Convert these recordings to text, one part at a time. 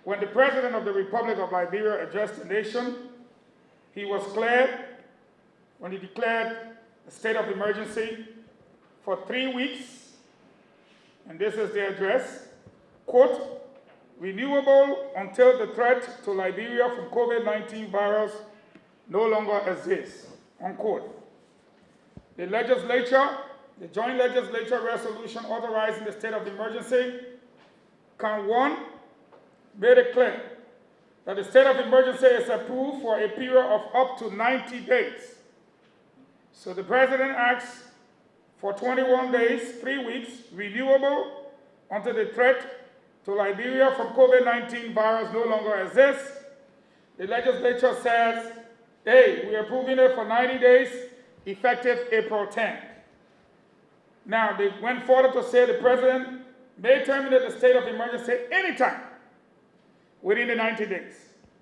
When the President of the Republic of Liberia addressed the nation, he was clear when he declared a state of emergency for 3 weeks, and this is the address, quote, renewable until the threat to Liberia from COVID-19 virus no longer exists, unquote. The legislature, the joint legislature resolution authorizing the state of emergency, count 1, made it clear that the state of emergency is approved for a period of up to 90 days. So the president asks for 21 days, 3 weeks, renewable until the threat to Liberia from COVID-19 virus no longer exists. The legislature says, hey, we're approving it for 90 days, effective April 10th. Now, they went further to say the president may terminate the state of emergency anytime within the 90 days,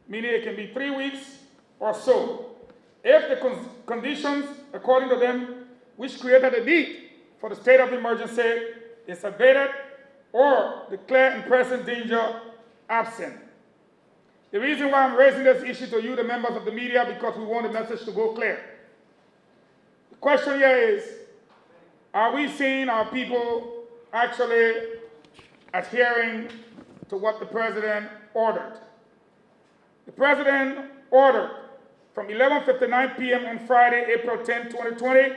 meaning it can be 3 weeks or so. If the conditions, according to them, which created a need for the state of emergency is abated or the clear and present danger absent. The reason why I'm raising this issue to you, the members of the media, because we want the message to go clear. The question here is, are we seeing our people actually adhering to what the president ordered? The president ordered from 11:59 p.m. on Friday, April 10, 2020,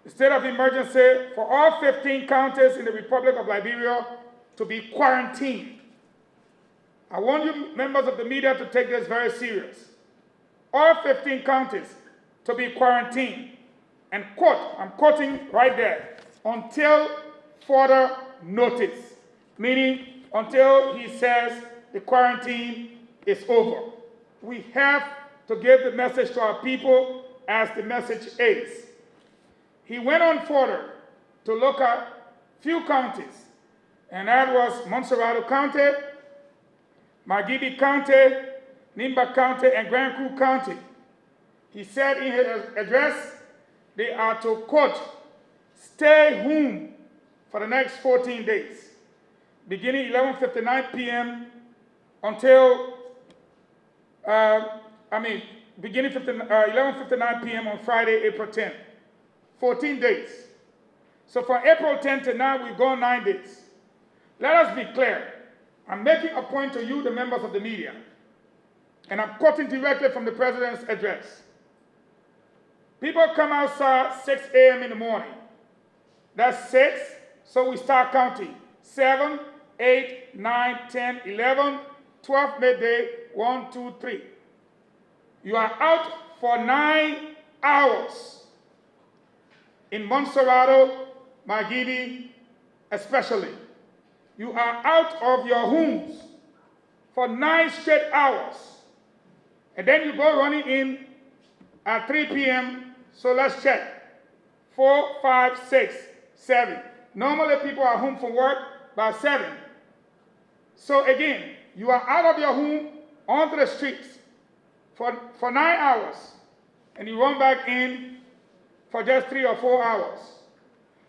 the state of emergency for all 15 counties in the Republic of Liberia to be quarantined. I want you members of the media to take this very serious. All 15 counties to be quarantined. And quote, I'm quoting right there, until further notice, meaning until he says the quarantine is over. We have to give the message to our people as the message is. He went on further to look at few counties, and that was Montserrado County, Margibi County, Nimba County, and Grand Coup County. He said in his address, they are to, quote, stay home for the next 14 days, beginning 11:59 p.m. until, beginning 11:59 p.m. on Friday, April 10th. 14 days. So from April 10th to now, we've gone 9 days. Let us be clear. I'm making a point to you, the members of the media, and I'm quoting directly from the president's address. People come outside 6 a.m. in the morning. That's 6, so we start counting. 7, 8, 9, 10, 11, 12 midday, 1, 2, 3. You are out for 9 hours. In Montserrado, Margibi especially. You are out of your homes for 9 straight hours. And then you go running in at 3 p.m., so let's check. 4, 5, 6, 7. Normally people are home from work by 7. So again, you are out of your home onto the streets for 9 hours, and you run back in for just 3 or 4 hours.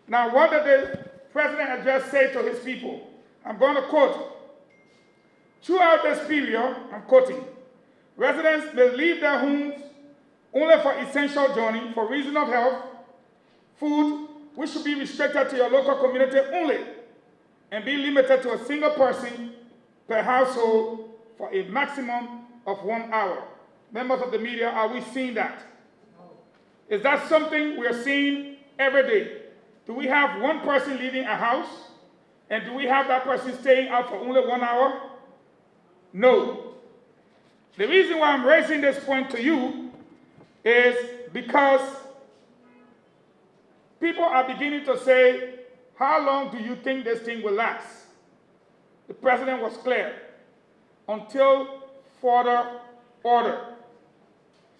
Now, what did the president address say to his people? I'm going to quote. Throughout this period, I'm quoting, residents may leave their homes only for essential journey for reason of health, food, which should be restricted to your local community only, and be limited to a single person per household for a maximum of 1 hour. Members of the media, are we seeing that? Is that something we are seeing every day? Do we have one person leaving a house, and do we have that person staying out for only 1 hour? No. The reason why I'm raising this point to you is because people are beginning to say, how long do you think this thing will last? The president was clear, until further order.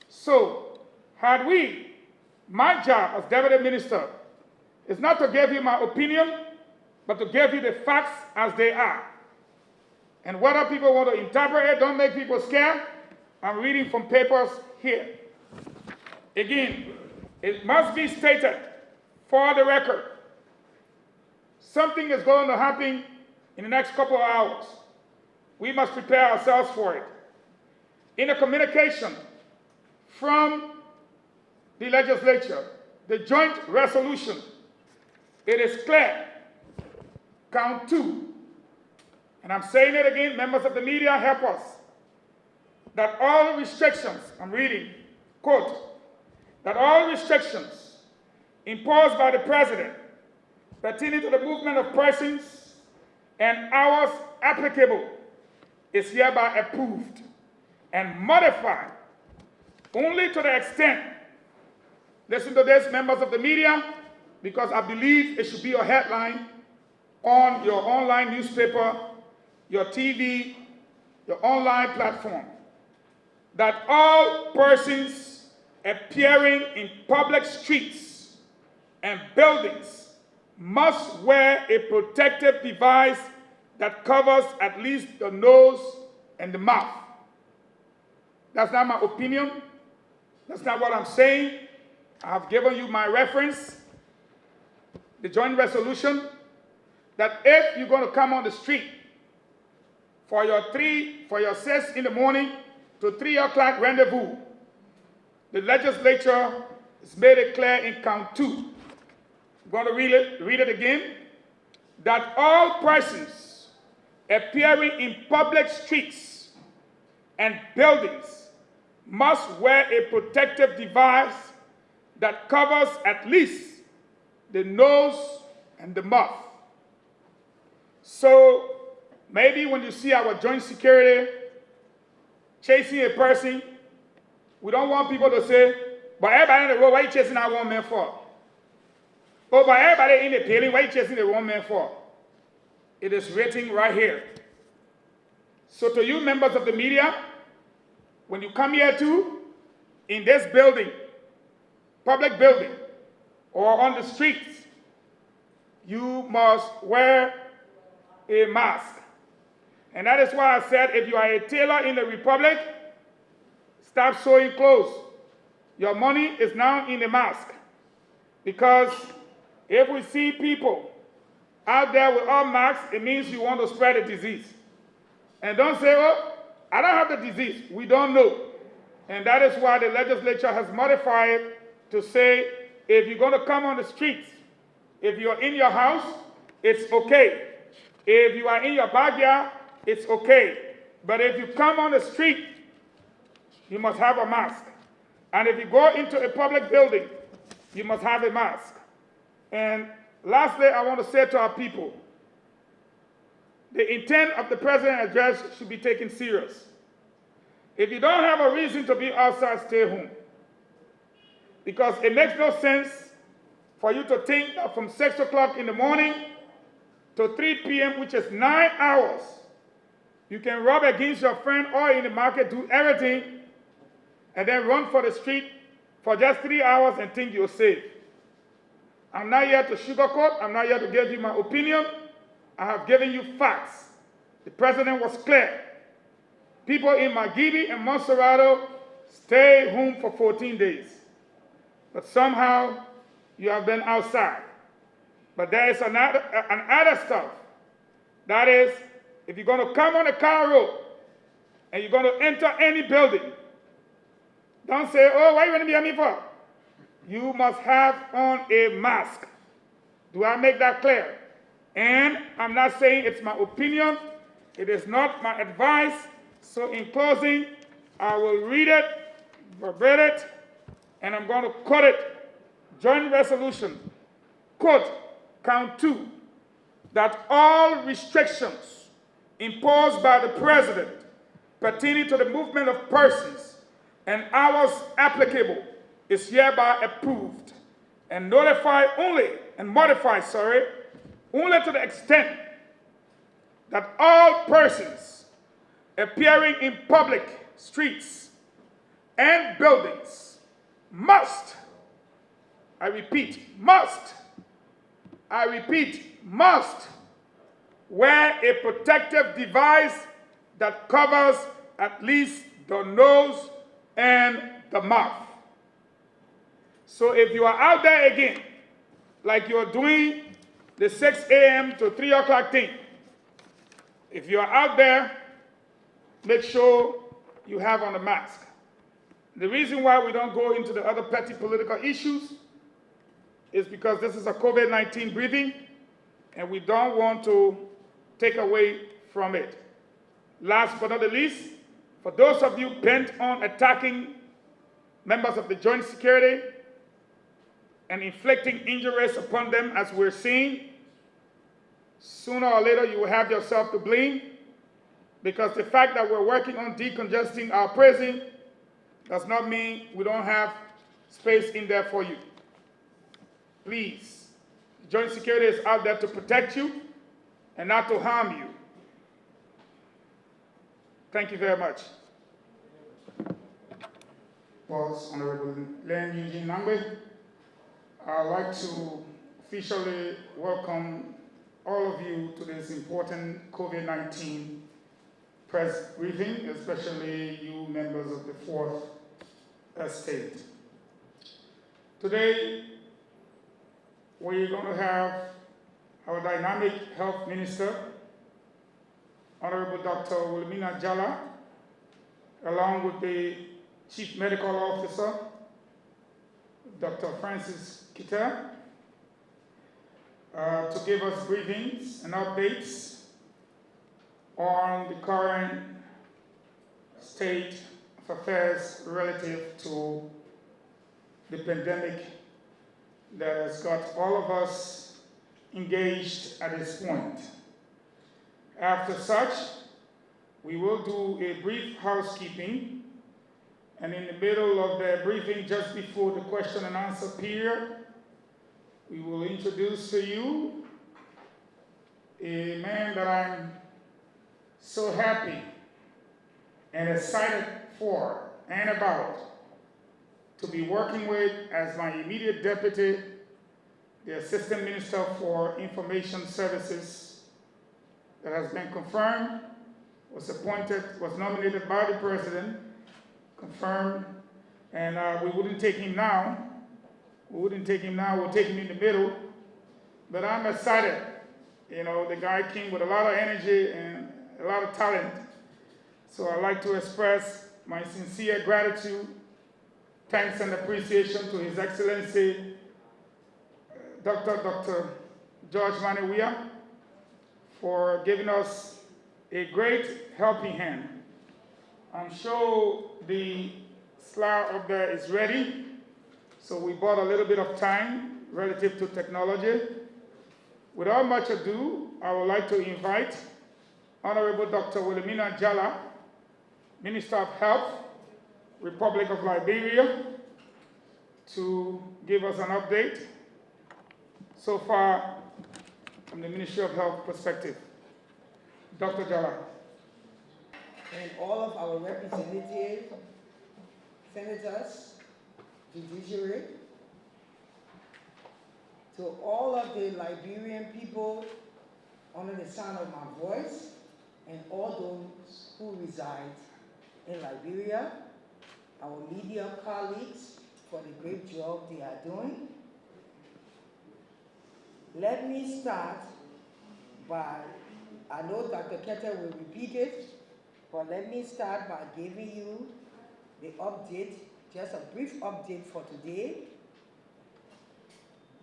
So, had we, my job as deputy minister is not to give you my opinion, but to give you the facts as they are. And whether people want to interpret it, don't make people scared. I'm reading from papers here. Again, it must be stated for the record, something is going to happen in the next couple of hours. We must prepare ourselves for it. In a communication from the legislature, the joint resolution, it is clear, count 2, and I'm saying it again, members of the media, help us, that all restrictions, I'm reading, quote, that all restrictions imposed by the president pertaining to the movement of persons and hours applicable is hereby approved and modified only to the extent, listen to this, members of the media, because I believe it should be a headline on your online newspaper, your TV, your online platform, that all persons appearing in public streets and buildings must wear a protective device that covers at least the nose and the mouth. That's not my opinion. That's not what I'm saying. I have given you my reference, the joint resolution, that if you're going to come on the street for your 6 in the morning to 3 o'clock rendezvous, the legislature has made it clear in count 2. I'm going to read it again, that all persons appearing in public streets and buildings must wear a protective device that covers at least the nose and the mouth. So maybe when you see our joint security chasing a person, we don't want people to say, but everybody in the road, why are you chasing that one man for? Oh, but everybody in the building, why are you chasing the one man for? It is written right here. So to you members of the media, when you come here too, in this building, public building, or on the streets, you must wear a mask. And that is why I said, if you are a tailor in the Republic, stop sewing clothes. Your money is now in the mask. Because if we see people out there with all masks, it means you want to spread the disease. And don't say, oh, I don't have the disease. We don't know. And that is why the legislature has modified to say, if you're going to come on the streets, if you're in your house, it's okay. If you are in your backyard, it's okay. But if you come on the street, you must have a mask. And if you go into a public building, you must have a mask. And lastly, I want to say to our people, the intent of the president's address should be taken serious. If you don't have a reason to be outside, stay home. Because it makes no sense for you to think that from 6 o'clock in the morning to 3 p.m., which is 9 hours, you can rub against your friend or in the market, do everything, and then run for the street for just 3 hours and think you're safe. I'm not here to sugarcoat. I'm not here to give you my opinion. I have given you facts. The president was clear. People in Magidi and Monserrato stay home for 14 days. But somehow you have been outside. But there is another stuff. That is, if you're going to come on a car road and you're going to enter any building, don't say, oh, why are you going to be on me for? You must have on a mask. Do I make that clear? And I'm not saying it's my opinion. It is not my advice. So in closing, I will read it, verbatim, and I'm going to quote it. Joint resolution, quote, count 2, that all restrictions imposed by the president pertaining to the movement of persons and hours applicable is hereby approved and modified only to the extent that all persons appearing in public streets and buildings must, I repeat, must wear a protective device that covers at least the nose and the mouth. So if you are out there again, like you're doing the 6 a.m. to 3 o'clock thing, if you are out there make sure you have on a mask. The reason why we don't go into the other petty political issues is because this is a COVID-19 briefing, and we don't want to take away from it. Last but not the least, for those of you bent on attacking members of the Joint Security and inflicting injuries upon them, as we're seeing, sooner or later you will have yourself to blame, because the fact that we're working on decongesting our prison does not mean we don't have space in there for you. Please, Joint Security is out there to protect you and not to harm you. Thank you very much. Was Honorable Len Eugene Nangbe. I'd like to officially welcome all of you to this important COVID-19 press briefing, especially you members of the 4th Estate. Today, we're going to have our dynamic health minister, Honorable Dr. Wilhelmina Jala, along with the Chief Medical Officer, Dr. Francis Kita, to give us briefings and updates on the current state of affairs relative to the pandemic that has got all of us engaged at this point. After such, we will do a brief housekeeping, and in the middle of the briefing, just before the question and answer period, we will introduce to you a man that I'm so happy and excited for and about to be working with as my immediate deputy, the Assistant Minister for Information Services, that has been confirmed, was appointed, was nominated by the President, confirmed, and we wouldn't take him now. We'll take him in the middle, but I'm excited. You know, the guy came with a lot of energy and a lot of talent. So I'd like to express my sincere gratitude, thanks and appreciation to His Excellency, Dr. George Maniwia, for giving us a great helping hand. I'm sure the slide up there is ready, so we bought a little bit of time relative to technology. Without much ado, I would like to invite Honorable Dr. Wilhelmina Jala, Minister of Health, Republic of Liberia, to give us an update so far from the Ministry of Health perspective. Dr. Jala. And all of our representatives, senators, judiciary, to all of the Liberian people under the sound of my voice, and all those who reside in Liberia, our media colleagues for the great job they are doing. Let me start by, I know Dr. Kete will repeat it, but let me start by giving you the update, just a brief update for today.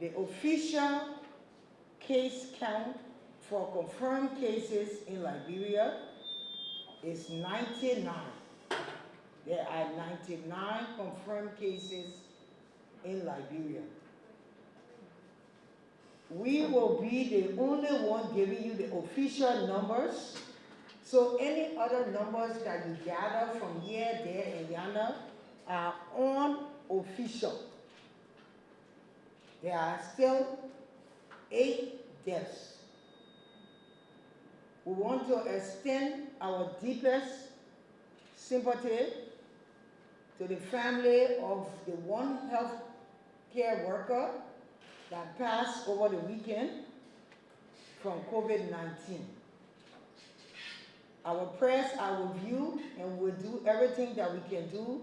The official case count for confirmed cases in Liberia is 99. There are 99 confirmed cases in Liberia. We will be the only one giving you the official numbers. So any other numbers that you gather from here, there, and yonder are unofficial. There are still 8 deaths. We want to extend our deepest sympathy to the family of the one health care worker that passed over the weekend from COVID-19. Our prayers are with you, and we'll do everything that we can do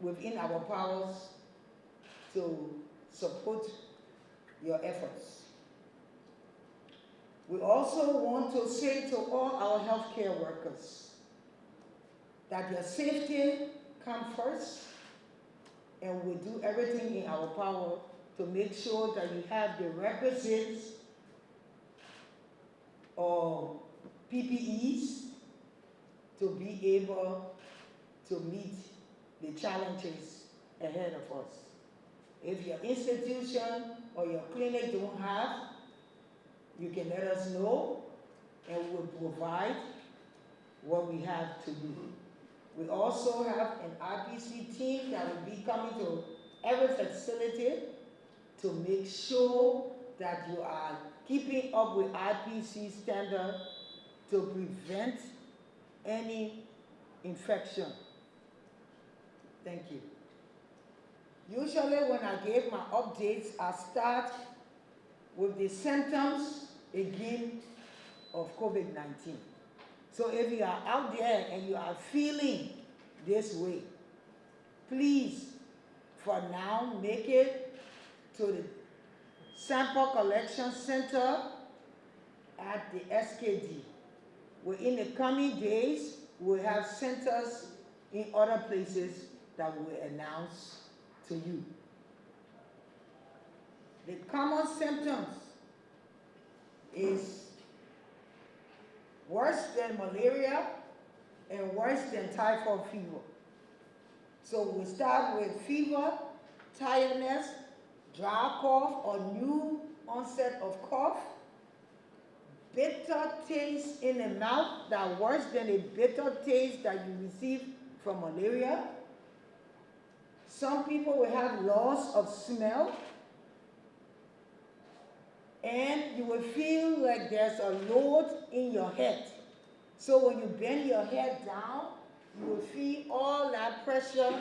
within our powers to support your efforts. We also want to say to all our healthcare workers, that your safety come first, and we do everything in our power to make sure that you have the requisites or PPEs to be able to meet the challenges ahead of us. If your institution or your clinic don't have, you can let us know and we'll provide what we have to do. We also have an RPC team that will be coming to every facility to make sure that you are keeping up with RPC standard to prevent any infection. Thank you. Usually when I give my updates, I start with the symptoms again of COVID-19. So if you are out there and you are feeling this way, please, for now, make it to the sample collection center at the SKD. Within the coming days, we'll have centers in other places that we'll announce to you. The common symptoms is worse than malaria and worse than typhoid fever. So we start with fever, tiredness, dry cough or new onset of cough, bitter taste in the mouth that worse than the bitter taste that you receive from malaria. Some people will have loss of smell, and you will feel like there's a load in your head. So when you bend your head down, you will feel all that pressure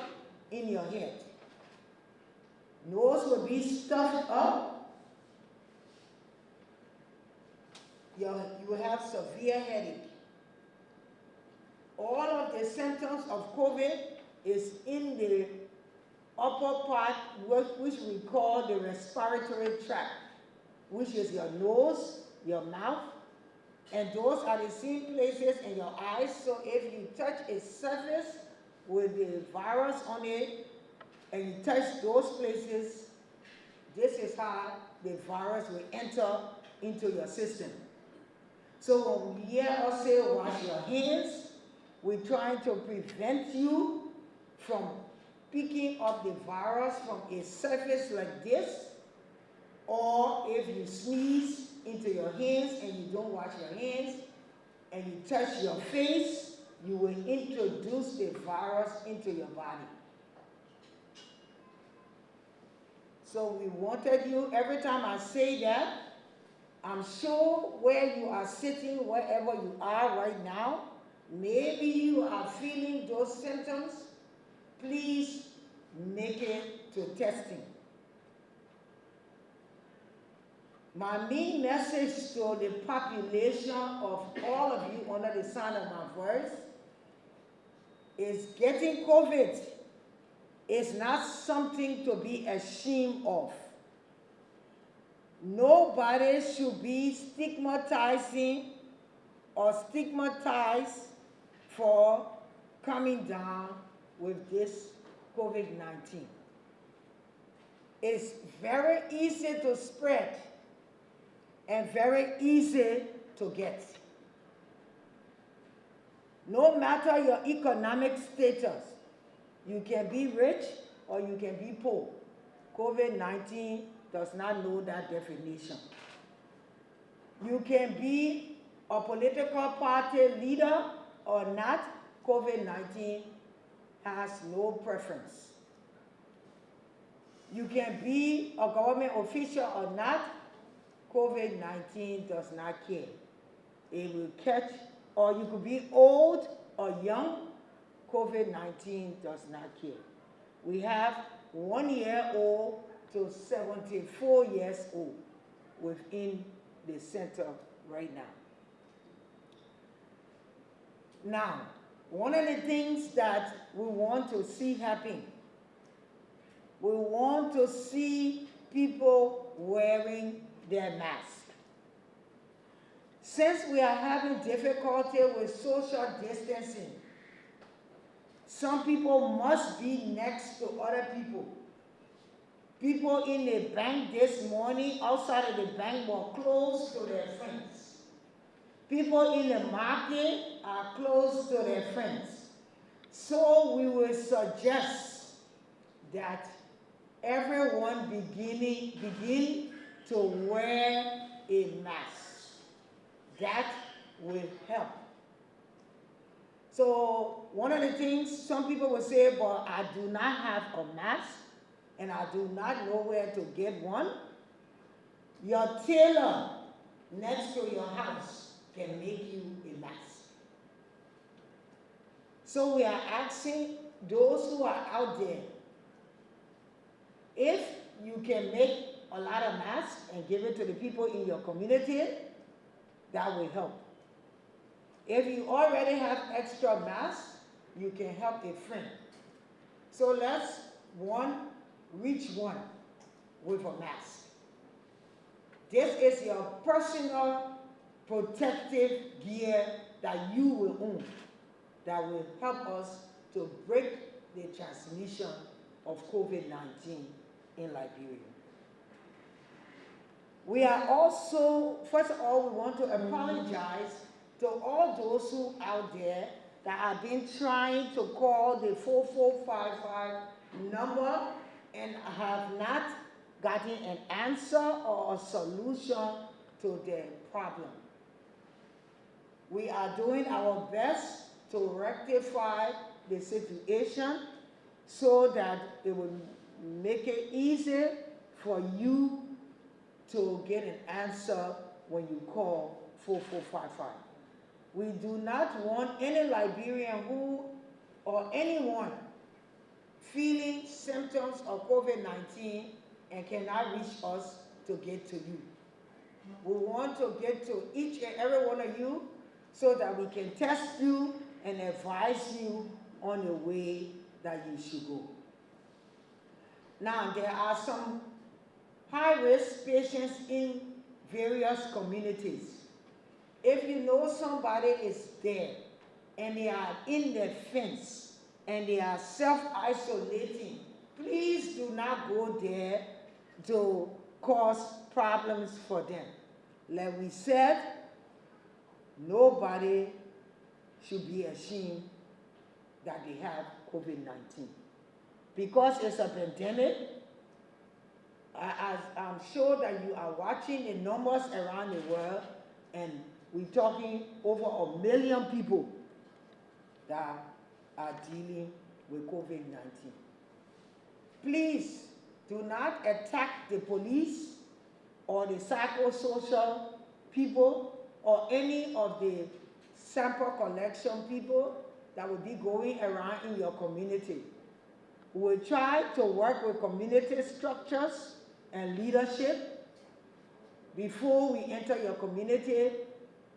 in your head. Nose will be stuffed up. You will have severe headache. All of the symptoms of COVID is in the upper part, which we call the respiratory tract, which is your nose, your mouth, and those are the same places in your eyes. So if you touch a surface with the virus on it, and you touch those places, this is how the virus will enter into your system. So when we hear us say wash your hands, we're trying to prevent you from picking up the virus from a surface like this, or if you sneeze into your hands and you don't wash your hands and you touch your face, you will introduce the virus into your body. So we wanted you, every time I say that, I'm sure where you are sitting, wherever you are right now, maybe you are feeling those symptoms. Please make it to testing. My main message to the population of all of you under the sound of my voice is getting COVID is not something to be ashamed of. Nobody should be stigmatizing or stigmatized for coming down with this COVID-19. It's very easy to spread and very easy to get. No matter your economic status, you can be rich or you can be poor. COVID-19 does not know that definition. You can be a political party leader or not. COVID-19 has no preference. You can be a government official or not. COVID-19 does not care. It will catch, or you could be old or young. COVID-19 does not care. We have 1-year-old to 74 years old within the center right now. Now, one of the things that we want to see happen, we want to see people wearing their mask. Since we are having difficulty with social distancing, Some people must be next to other people. People in the bank this morning, outside of the bank, were close to their friends. People in the market are close to their friends. So we will suggest that everyone begin to wear a mask. That will help. So one of the things some people will say, but I do not have a mask and I do not know where to get one. Your tailor next to your house can make you a mask. So we are asking those who are out there, if you can make a lot of masks and give it to the people in your community, that will help. If you already have extra masks, you can help a friend. So let's reach one with a mask. This is your personal protective gear that you will own, that will help us to break the transmission of COVID-19 in Liberia. We are also, first of all, we want to apologize to all those who out there that have been trying to call the 4455 number and have not gotten an answer or a solution to their problem. We are doing our best to rectify the situation so that it will make it easy for you to get an answer when you call 4455. We do not want any Liberian or anyone feeling symptoms of COVID-19 and cannot reach us to get to you. We want to get to each and every one of you so that we can test you and advise you on the way that you should go. Now, there are some high-risk patients in various communities. If you know somebody is there and they are in their fence and they are self-isolating, please do not go there to cause problems for them. Like we said, nobody should be ashamed that they have COVID-19. Because it's a pandemic, I'm sure that you are watching the numbers around the world, and we're talking over 1 million people that are dealing with COVID-19. Please do not attack the police or the psychosocial people or any of the sample collection people that will be going around in your community. We will try to work with community structures and leadership before we enter your community,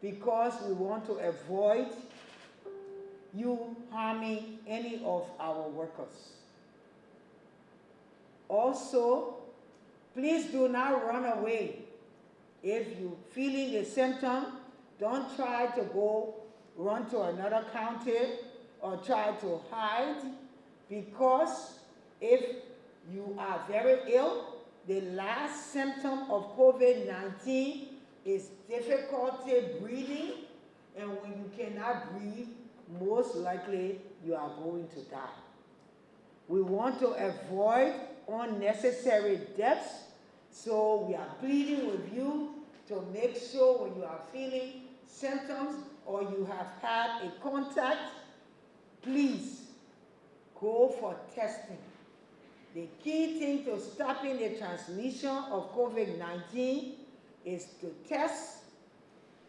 because we want to avoid you harming any of our workers. Also, please do not run away. If you're feeling the symptom, don't try to run to another county or try to hide, because if you are very ill, the last symptom of COVID-19 is difficulty breathing, and when you cannot breathe, most likely you are going to die. We want to avoid unnecessary deaths, so we are pleading with you to make sure when you are feeling symptoms or you have had a contact, please go for testing. The key thing to stopping the transmission of COVID-19 is to test,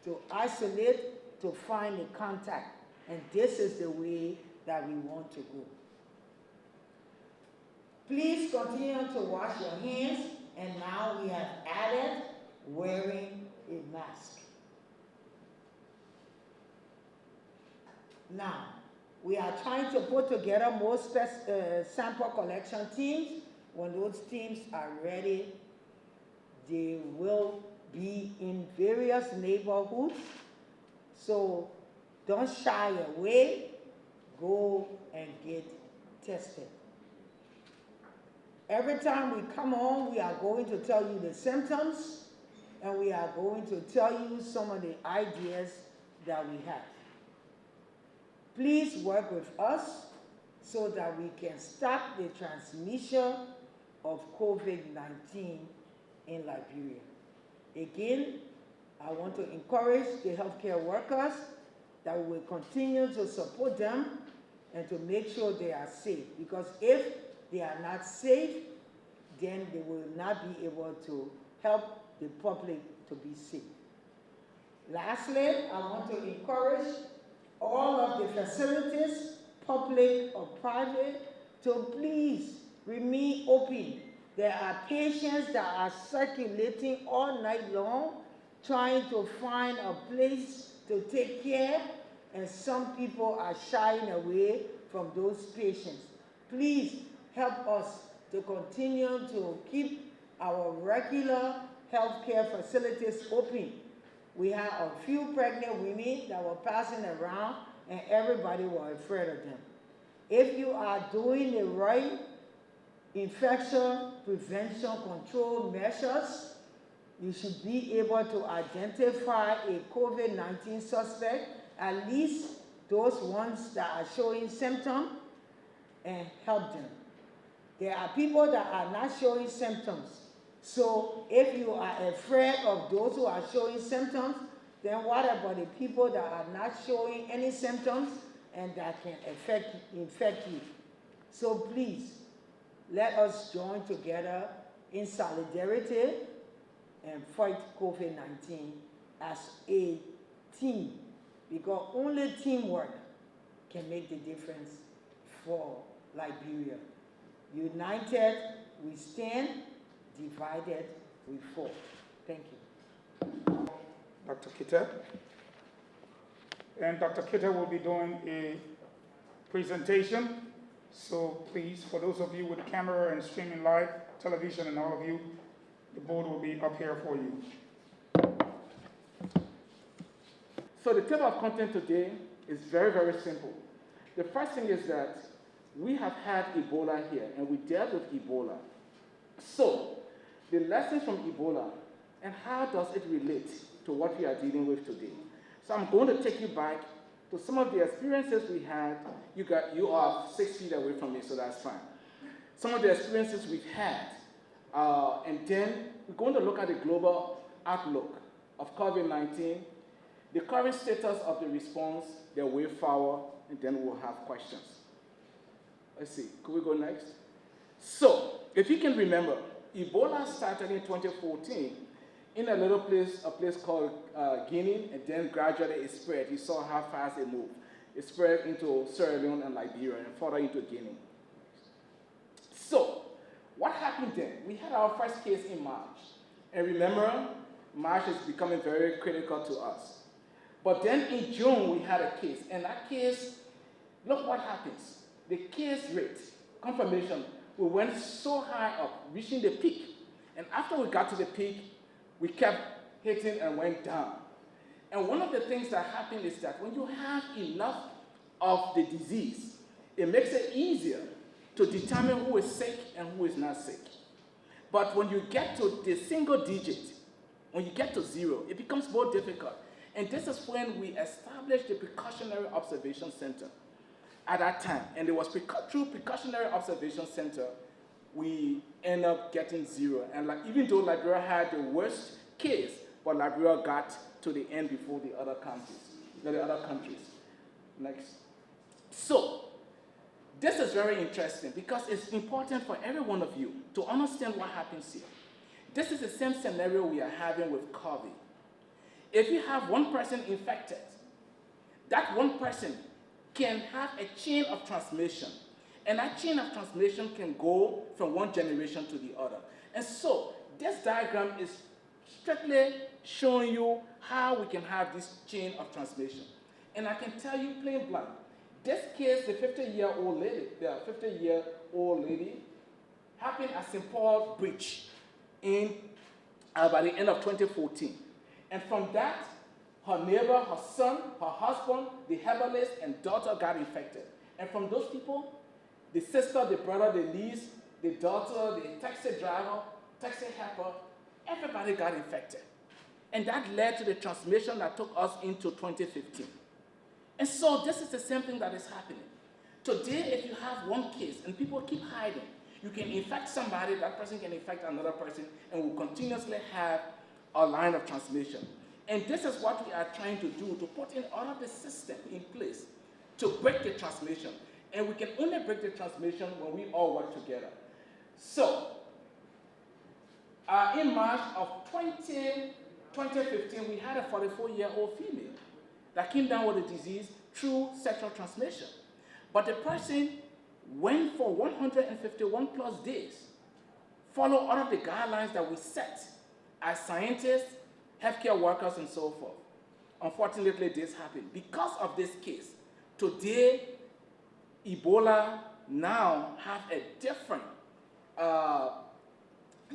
to isolate, to find a contact. And this is the way that we want to go. Please continue to wash your hands, and now we have added wearing a mask. Now, we are trying to put together more sample collection teams. When those teams are ready, they will be in various neighborhoods. So don't shy away. go and get tested. Every time we come on, we are going to tell you the symptoms, and we are going to tell you some of the ideas that we have. Please work with us so that we can stop the transmission of COVID-19 in Liberia. Again, I want to encourage the healthcare workers that we will continue to support them and to make sure they are safe. Because if they are not safe, then they will not be able to help the public to be safe. Lastly, I want to encourage all of the facilities, public or private, to please remain open. There are patients that are circulating all night long, trying to find a place to take care, and some people are shying away from those patients. Please help us to continue to keep our regular healthcare facilities open. We had a few pregnant women that were passing around, and everybody was afraid of them. If you are doing the right infection prevention control measures, you should be able to identify a COVID-19 suspect, at least those ones that are showing symptoms, and help them. There are people that are not showing symptoms. So if you are afraid of those who are showing symptoms, then what about the people that are not showing any symptoms and that can infect you? So please, let us join together in solidarity and fight COVID-19 as a team, because only teamwork can make the difference for Liberia. United we stand, divided we fall. Thank you. Dr. Kitta. And Dr. Kitta will be doing a presentation. So please, for those of you with camera and streaming live television and all of you, the board will be up here for you. So the table of content today is very, very simple. The first thing is that we have had Ebola here, and we dealt with Ebola. So the lessons from Ebola, and how does it relate to what we are dealing with today? So I'm going to take you back to some of the experiences we had. You are 6 feet away from me, so that's fine. Some of the experiences we've had, and then we're going to look at the global outlook of COVID-19, the current status of the response, the way forward, and then we'll have questions. Let's see, could we go next? So, if you can remember, Ebola started in 2014 in a place called Guinea, and then gradually it spread. You saw how fast it moved. It spread into Sierra Leone and Liberia, and further into Guinea. So, what happened then? We had our first case in March. And remember, March is becoming very critical to us. But then in June, we had a case. And that case, look what happens. The case rate, confirmation, we went so high up, reaching the peak. And after we got to the peak, we kept hitting and went down. And one of the things that happened is that when you have enough of the disease, it makes it easier to determine who is sick and who is not sick. But when you get to the single digit, when you get to 0, it becomes more difficult. And this is when we established the Precautionary Observation Center at that time. And it was through Precautionary Observation Center, we ended up getting 0. And even though Liberia had the worst case, but Liberia got to the end before the other countries. Next. So, this is very interesting because it's important for every one of you to understand what happens here. This is the same scenario we are having with COVID. If you have one person infected, that one person can have a chain of transmission. And that chain of transmission can go from one generation to the other. And so, this diagram is strictly showing you how we can have this chain of transmission. And I can tell you plain blank, this case, the 50-year-old lady, happened at St. Paul Bridge by the end of 2014. And from that, her neighbor, her son, her husband, the herbalist, and daughter got infected. And from those people, the sister, the brother, the niece, the daughter, the taxi driver, taxi helper, everybody got infected. And that led to the transmission that took us into 2015. And so this is the same thing that is happening. Today, if you have one case and people keep hiding, you can infect somebody, that person can infect another person, and we'll continuously have a line of transmission. And this is what we are trying to do, to put in all of the system in place to break the transmission. And we can only break the transmission when we all work together. So, in March of 2015, we had a 44-year-old female that came down with the disease through sexual transmission. But the person went for 151 plus days, follow all of the guidelines that we set as scientists, healthcare workers, and so forth. Unfortunately, this happened. Because of this case, today, Ebola now have a different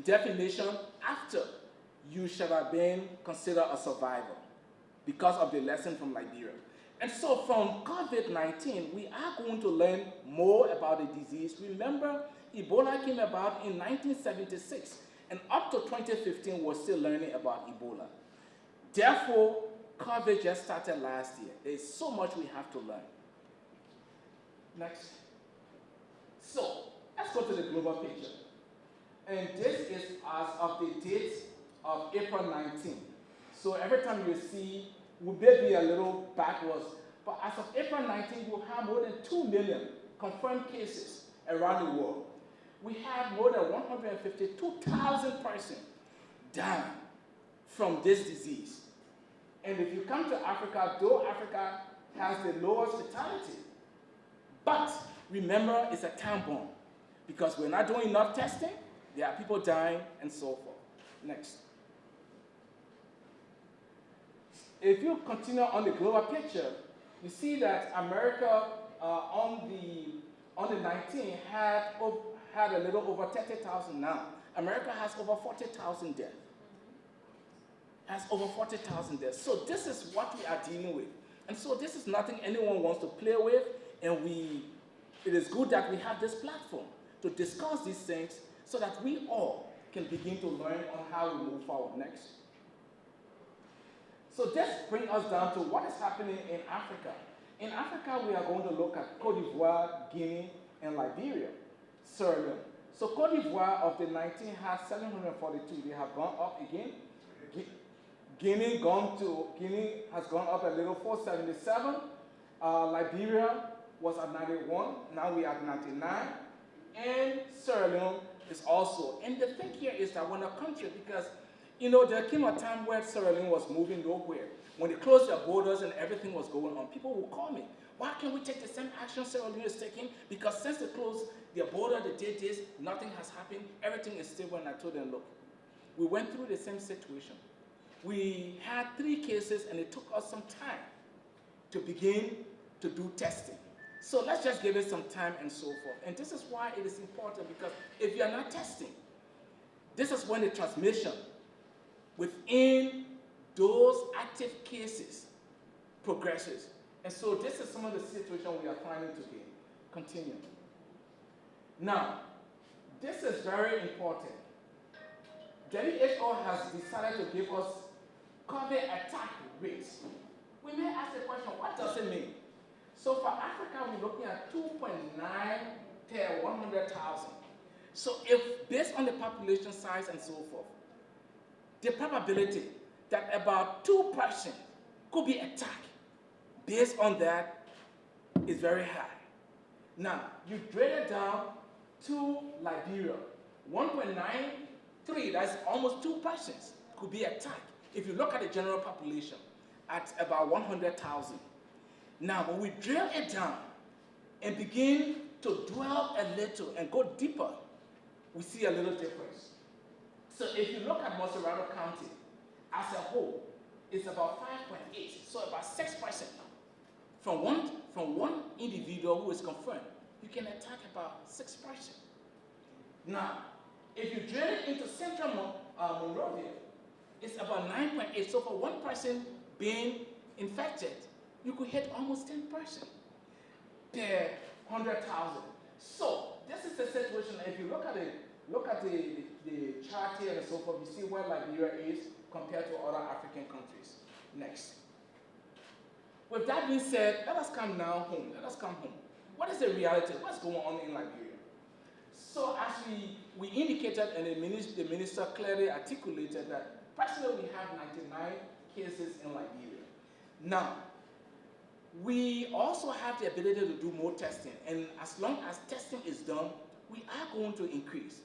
definition after you should have been considered a survivor because of the lesson from Liberia. And so from COVID-19, we are going to learn more about the disease. Remember, Ebola came about in 1976, and up to 2015, we're still learning about Ebola. Therefore, COVID just started last year. There's so much we have to learn. Next. So, let's go to the global picture. And this is as of the date of April 19. So every time you see, we may be a little backwards, but as of April 19, we'll have more than 2 million confirmed cases around the world. We have more than 152,000 persons dying from this disease. And if you come to Africa, though Africa has the lowest fatality, but remember, it's a time bomb because we're not doing enough testing, there are people dying, and so forth. Next. If you continue on the global picture, you see that America on the 19 had a little over 30,000 now. America has over 40,000 deaths. Has over 40,000 deaths. So this is what we are dealing with. And so this is nothing anyone wants to play with, and it is good that we have this platform to discuss these things so that we all can begin to learn on how we move forward next. So this brings us down to what is happening in Africa. In Africa, we are going to look at Cote d'Ivoire, Guinea, and Liberia, Sierra Leone. So Cote d'Ivoire of the 19 has 742. They have gone up again. Guinea has gone up a little, 477. Liberia was at 91. Now we are at 99. And Sierra Leone is also. And the thing here is that when a country, because there came a time where Sierra Leone was moving nowhere. When they closed their borders and everything was going on, people would call me. Why can't we take the same action Sierra Leone is taking? Because since they closed their border, they did this, nothing has happened, everything is stable. And I told them, look, we went through the same situation. We had 3 cases, and it took us some time to begin to do testing. So let's just give it some time and so forth. And this is why it is important, because if you are not testing, this is when the transmission within those active cases progresses. And so this is some of the situation we are finding today. Continue. Now, this is very important. WHO has decided to give us COVID attack rates. We may ask the question, what does it mean? So for Africa, we're looking at 2.9 per 100,000. So if based on the population size and so forth, the probability that about 2% could be attacked based on that is very high. Now, you drill it down to Liberia, 1.93, that's almost 2% could be attacked. If you look at the general population at about 100,000. Now, when we drill it down and begin to dwell a little and go deeper, we see a little difference. So if you look at Montserrat County as a whole, it's about 5.8, so about 6%. From one individual who is confirmed, you can attack about 6%. Now, if you drill it into central Monrovia, it's about 9.8. So for one person being infected, you could hit almost 10% per 100,000. So this is the situation. If you look at the chart here and so forth, you see where Liberia is compared to other African countries. Next. With that being said, let us come now home. Let us come home. What is the reality? What's going on in Liberia? So as we indicated and the minister clearly articulated that presently we have 99 cases in Liberia. Now, we also have the ability to do more testing, and as long as testing is done, we are going to increase.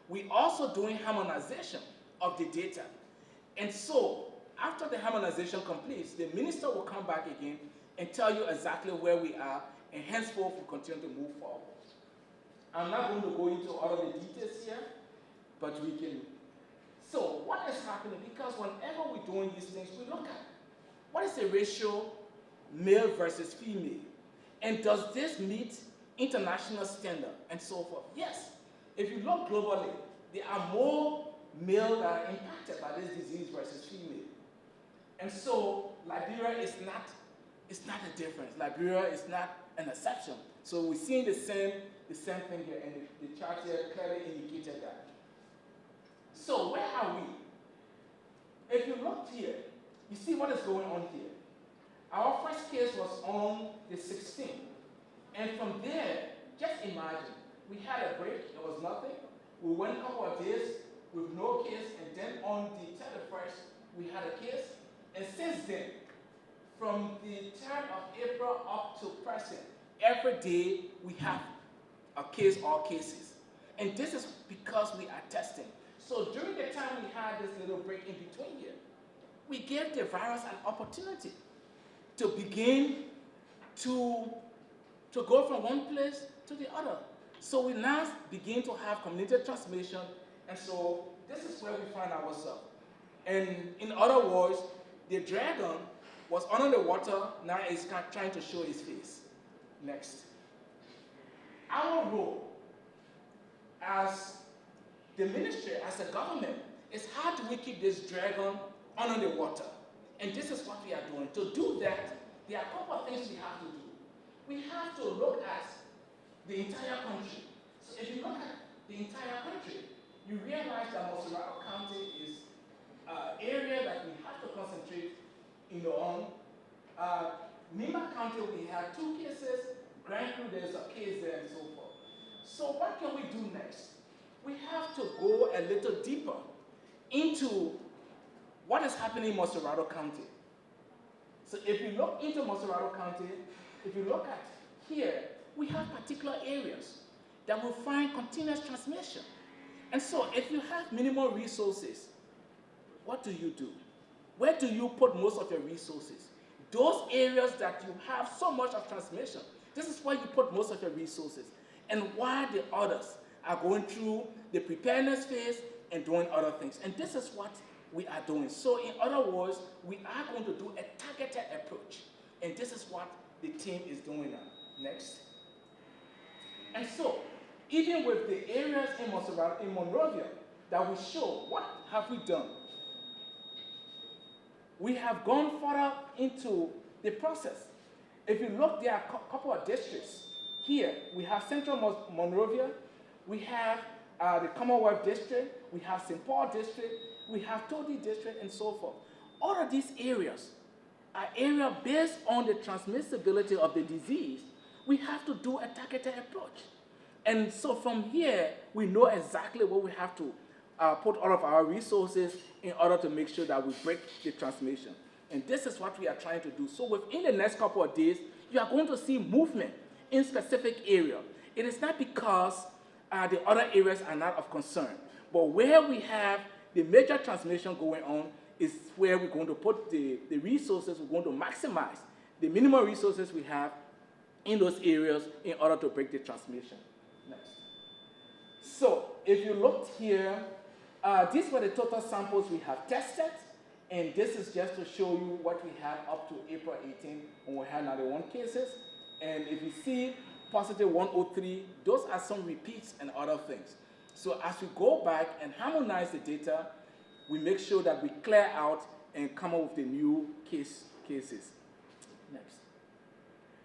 We're also doing harmonization of the data. And so, after the harmonization completes, the minister will come back again and tell you exactly where we are, and henceforth we continue to move forward. I'm not going to go into all of the details here, but we can. So, what is happening? Because whenever we're doing these things, we look at what is the ratio male versus female, and does this meet international standard and so forth? Yes. If you look globally, there are more male that are impacted by this disease versus female. And so Liberia is not a difference. Liberia is not an exception. So we're seeing the same thing here, and the chart here clearly indicated that. So where are we? If you look here, you see what is going on here. Our first case was on the 16th. And from there, just imagine, we had a break, there was nothing. We went a couple of days with no case, and then on the 31st, we had a case. And since then, from the 3rd of April up to present, every day we have a case or cases. And this is because we are testing. So during the time we had this little break in between here, we gave the virus an opportunity to begin to go from one place to the other. So we now begin to have community transmission, and so this is where we find ourselves. And in other words, the dragon was under the water, now it's trying to show his face. Next. Our role as the ministry, as a government, is how do we keep this dragon under the water? And this is what we are doing. To do that, there are a couple of things we have to do. We have to look at the entire country. So if you look at the entire country, you realize that Moserato County is an area that we have to concentrate on. Micat County, we have 2 cases. Grand Crew, there's a case there and so forth. So what can we do next? We have to go a little deeper into what is happening in Moserato County. So if you look into Moserato County, if you look at here, we have particular areas that will find continuous transmission. And so if you have minimal resources, what do you do? Where do you put most of your resources? Those areas that you have so much of transmission, this is where you put most of your resources. And while the others are going through the preparedness phase and doing other things. And this is what we are doing. So in other words, we are going to do a targeted approach. And this is what the team is doing now. Next. And so, even with the areas in Monrovia that we show, what have we done? We have gone further into the process. If you look, there are a couple of districts. Here, we have Central Monrovia, we have the Commonwealth District, we have St. Paul District, we have Todi District, and so forth. All of these areas are areas based on the transmissibility of the disease. We have to do a targeted approach. And so from here, we know exactly where we have to put all of our resources in order to make sure that we break the transmission. And this is what we are trying to do. So within the next couple of days, you are going to see movement in specific areas. It is not because the other areas are not of concern, but where we have the major transmission going on is where we're going to put the resources. We're going to maximize the minimal resources we have in those areas in order to break the transmission. Next. So if you looked here, these were the total samples we have tested, and this is just to show you what we had up to April 18 when we had 91 cases. And if you see positive 103, those are some repeats and other things. So as we go back and harmonize the data, we make sure that we clear out and come up with the new cases. Next.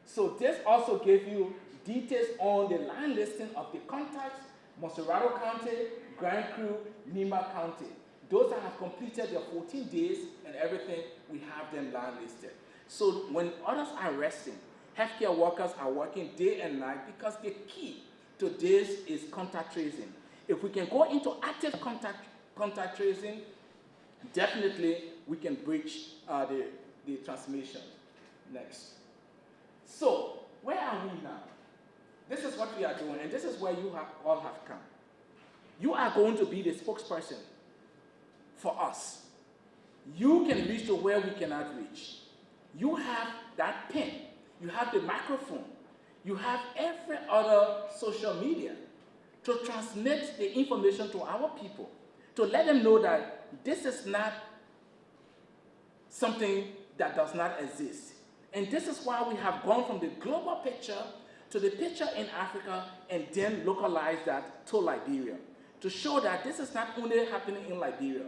So this also gave you details on the line listing of the contacts, Montserrado County, Grand Crew, Nima County. Those that have completed their 14 days and everything, we have them line listed. So when others are resting, healthcare workers are working day and night because the key to this is contact tracing. If we can go into active contact tracing, definitely we can breach the transmission. Next. So, where are we now? This is what we are doing, and this is where you all have come. You are going to be the spokesperson for us. You can reach to where we cannot reach. You have that pen. You have the microphone. You have every other social media to transmit the information to our people, to let them know that this is not something that does not exist. And this is why we have gone from the global picture to the picture in Africa and then localize that to Liberia, to show that this is not only happening in Liberia.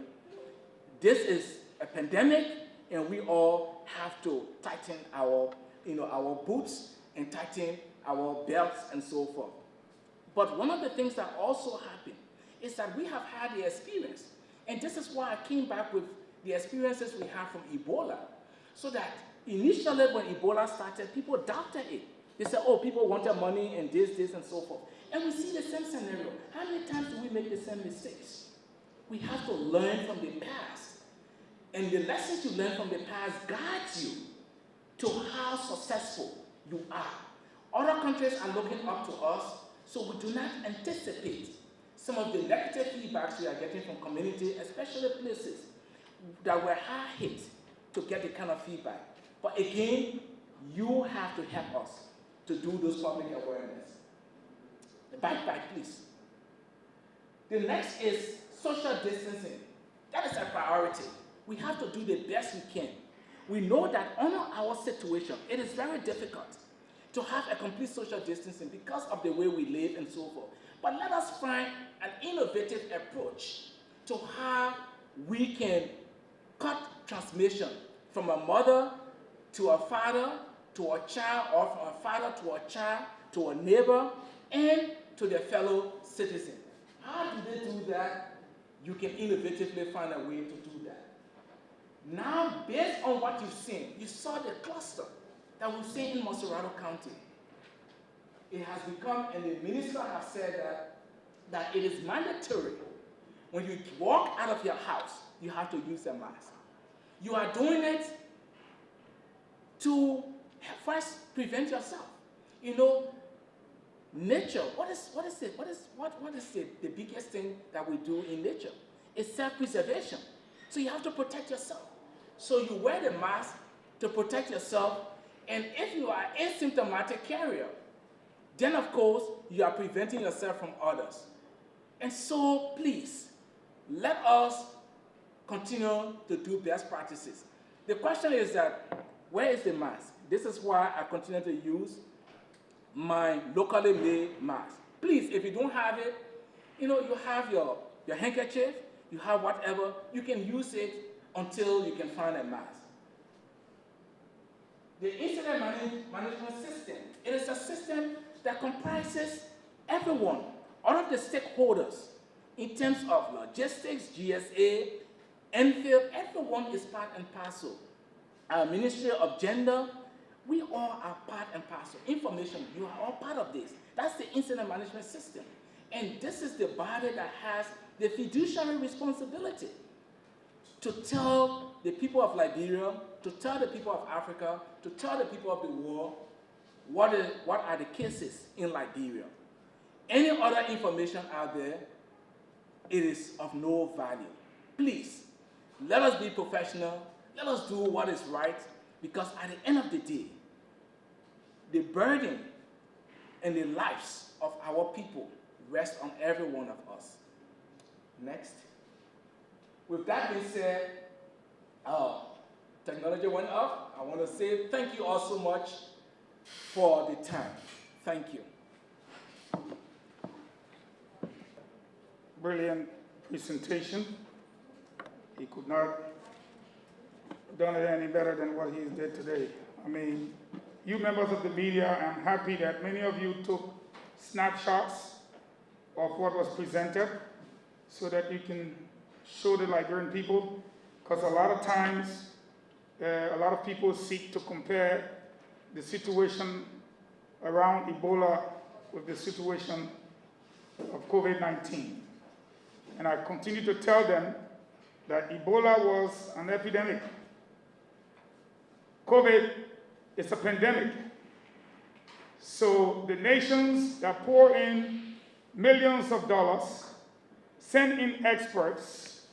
This is a pandemic, and we all have to tighten our boots and tighten our belts and so forth. But one of the things that also happened is that we have had the experience, and this is why I came back with the experiences we have from Ebola, so that initially when Ebola started, people doubted it. They said, oh, people wanted money and this, and so forth. And we see the same scenario. How many times do we make the same mistakes? We have to learn from the past. And the lessons you learn from the past guides you to how successful you are. Other countries are looking up to us, so we do not anticipate some of the negative feedbacks we are getting from community, especially places that were hard hit, to get the kind of feedback. But again, you have to help us to do those public awareness. Back, please. The next is social distancing. That is a priority. We have to do the best we can. We know that under our situation, it is very difficult to have a complete social distancing because of the way we live and so forth. But let us find an innovative approach to how we can cut transmission from a mother to a father to a child, or from a father to a child to a neighbor and to their fellow citizen. How do they do that? You can innovatively find a way to do that. Now, based on what you've seen, you saw the cluster that we've seen in Montserrado County. It has become, and the minister has said that it is mandatory. When you walk out of your house, you have to use a mask. You are doing it to first prevent yourself. You know, nature, what is the biggest thing that we do in nature? It's self-preservation. So you have to protect yourself. So you wear the mask to protect yourself, and if you are an asymptomatic carrier, then of course you are preventing yourself from others. And so please, let us continue to do best practices. The question is that, where is the mask? This is why I continue to use my locally made mask. Please, if you don't have it, you have your handkerchief, you have whatever, you can use it until you can find a mask. The incident management system, it is a system that comprises everyone, all of the stakeholders, in terms of logistics, GSA, Nphil, everyone is part and parcel. Our Ministry of Gender, we all are part and parcel. Information, you are all part of this. That's the incident management system. And this is the body that has the fiduciary responsibility to tell the people of Liberia, to tell the people of Africa, to tell the people of the world what are the cases in Liberia. Any other information out there, it is of no value. Please, let us be professional. Let us do what is right, because at the end of the day, the burden and the lives of our people rest on every one of us. Next. With that being said, technology went up. I want to say thank you all so much for the time. Thank you. Brilliant presentation. He could not have done it any better than what he did today. I mean, you members of the media, I'm happy that many of you took snapshots of what was presented so that you can show the Liberian people, because a lot of times, a lot of people seek to compare the situation around Ebola with the situation of COVID-19. And I continue to tell them that Ebola was an epidemic. COVID is a pandemic. So the nations that pour in millions of dollars, send in experts,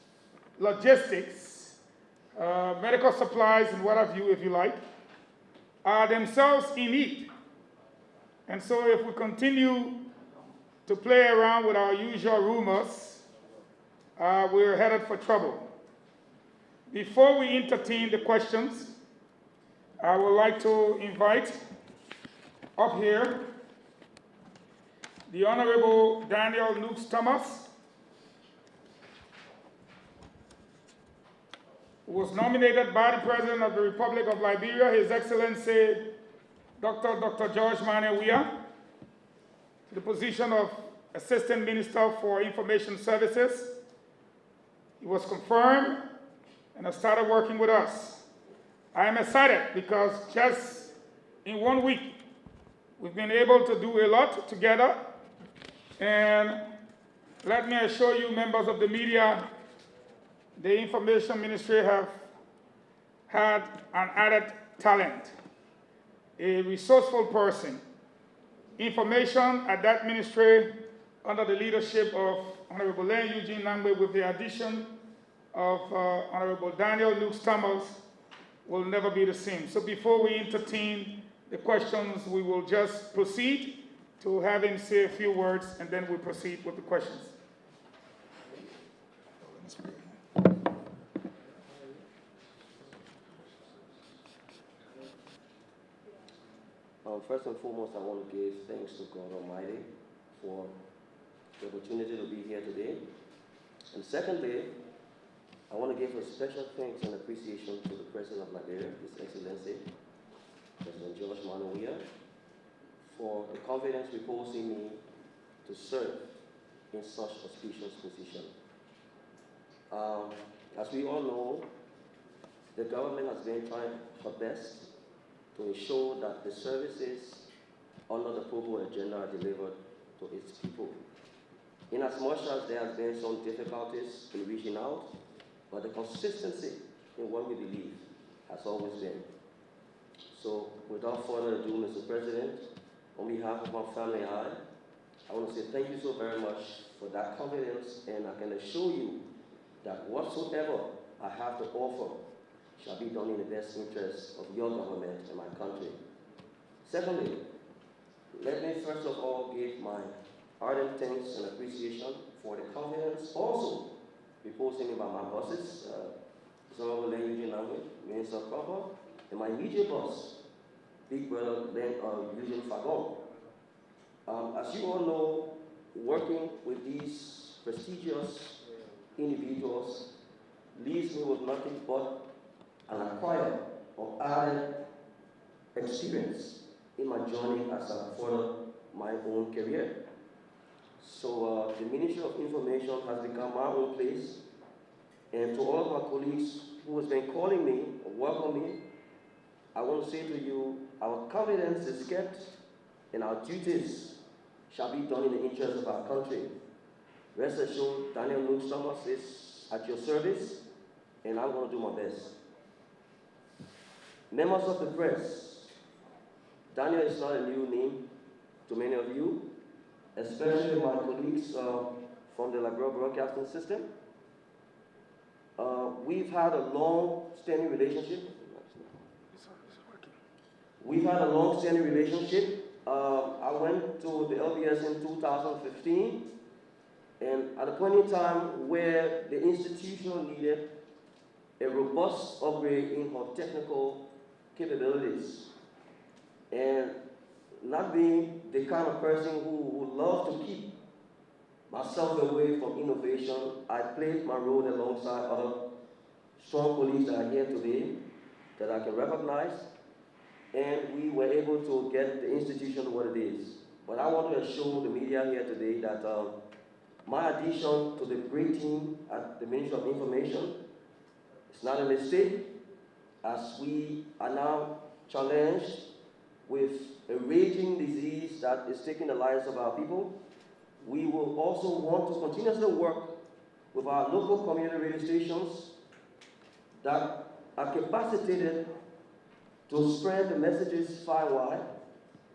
logistics, medical supplies, and what have you, if you like, are themselves in need. And so if we continue to play around with our usual rumors, we're headed for trouble. Before we entertain the questions, I would like to invite up here the Honorable Daniel Nukes Thomas, who was nominated by the President of the Republic of Liberia, His Excellency Dr. George Manewia, to the position of Assistant Minister for Information Services. He was confirmed and has started working with us. I am excited because just in 1 week, we've been able to do a lot together. And let me assure you, members of the media, the Information Ministry have had an added talent, a resourceful person. Information at that ministry under the leadership of Honorable Len Eugene Nangbe, with the addition of Honorable Daniel Nukes Thomas, will never be the same. So before we entertain the questions, we will just proceed to have him say a few words, and then we'll proceed with the questions. First and foremost, I want to give thanks to God Almighty for the opportunity to be here today. And secondly, I want to give a special thanks and appreciation to the President of Liberia, His Excellency, President George Manewia, for the confidence reposed in me to serve in such auspicious position. As we all know, the government has been trying her best to ensure that the services under the Purple Agenda are delivered to its people. In as much as there has been some difficulties in reaching out, but the consistency in what we believe has always been. So without further ado, Mr. President, on behalf of my family and I want to say thank you so very much for that confidence, and I can assure you that whatsoever I have to offer shall be done in the best interest of your government and my country. Secondly, let me first of all give my ardent thanks and appreciation for the confidence also reposed in me by my bosses, Honorable Len Eugene Nangbe, Minister of Comfort, and my immediate boss, Big Brother Len Eugene Fagon. As you all know, working with these prestigious individuals leaves me with nothing but an acquired or added experience in my journey as I further my own career. So the Ministry of Information has become my own place, and to all of my colleagues who has been calling me or welcome me, I want to say to you, our confidence is kept and our duties shall be done in the interest of our country. Rest assured, Daniel Nukes Thomas is at your service, and I'm going to do my best. Members of the press, Daniel is not a new name to many of you, especially my colleagues from the Liberia Broadcasting System. We've had a long-standing relationship. I went to the LBS in 2015, and at a point in time where the institution needed a robust upgrade in her technical capabilities, and not being the kind of person who would love to keep myself away from innovation, I played my role alongside other strong colleagues that are here today that I can recognize. and we were able to get the institution what it is. But I want to assure the media here today that my addition to the great team at the Ministry of Information is not a mistake, as we are now challenged with a raging disease that is taking the lives of our people. We will also want to continuously work with our local community radio stations that are capacitated to spread the messages far wide,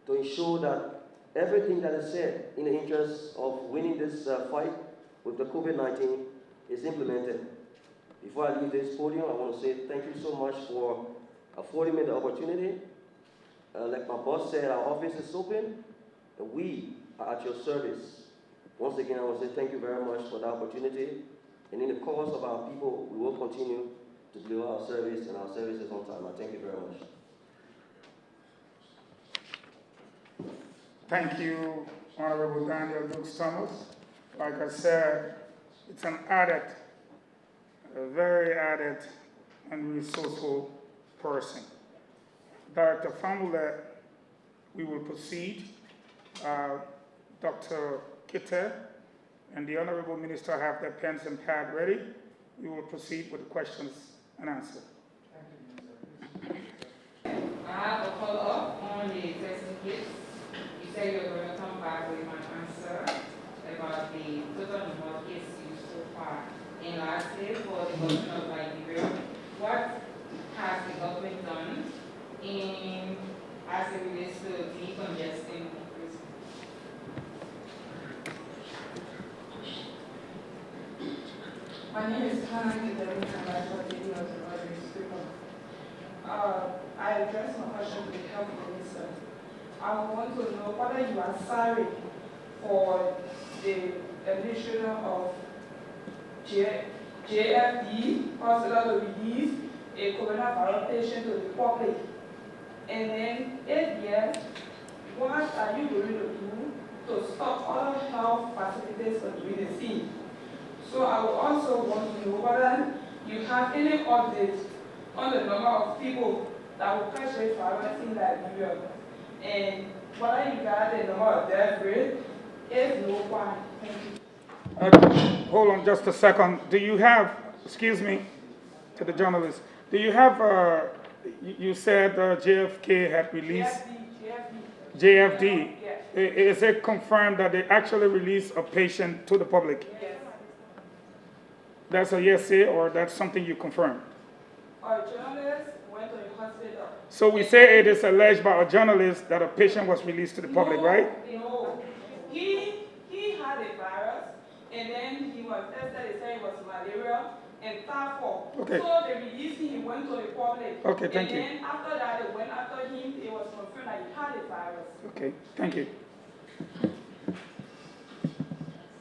to ensure that everything that is said in the interest of winning this fight with the COVID-19 is implemented. Before I leave this podium, I want to say thank you so much for affording me the opportunity. Like my boss said, our office is open, and we are at your service. Once again, I want to say thank you very much for the opportunity. And in the cause of our people, we will continue to deliver our service and our services on time. I thank you very much. Thank you, Honorable Daniel Dukes Thomas. Like I said, it's an addict, a very addict and resourceful person. Director Famule, we will proceed. Dr. Kitte and the Honorable Minister have their pens and pad ready. We will proceed with the questions and answers. I have a follow-up on the testing kits. You said you're going to come back with my answer about the total number of kits used so far. And lastly, for the government of Liberia, what has the government done as it relates to decongesting prison? My name is Hannah Kidemi, and I work in the newspaper. I address my question to the health minister. I want to know whether you are sorry for the admission of JFD hospital to release a coronavirus patient to the public. And then, if yes, what are you going to do to stop other health facilities from doing the same? So I would also want to know whether you have any updates on the number of people that will catch the virus in Liberia, and whether you got the number of death rate, if no, why? Thank you. Hold on just a second. Do you have, excuse me, to the journalist, do you have, you said JFK had released, JFD. Yes. Is it confirmed that they actually released a patient to the public? Yes. That's a yes say, or that's something you confirm? A journalist went to the hospital. So we say it is alleged by a journalist that a patient was released to the public, right? No. He had a virus, and then he was tested, they said it was malaria and typhoid. Okay. So they released him, he went to the public. Okay, thank you. And then after that, they went after him, it was confirmed that he had a virus. Okay, thank you.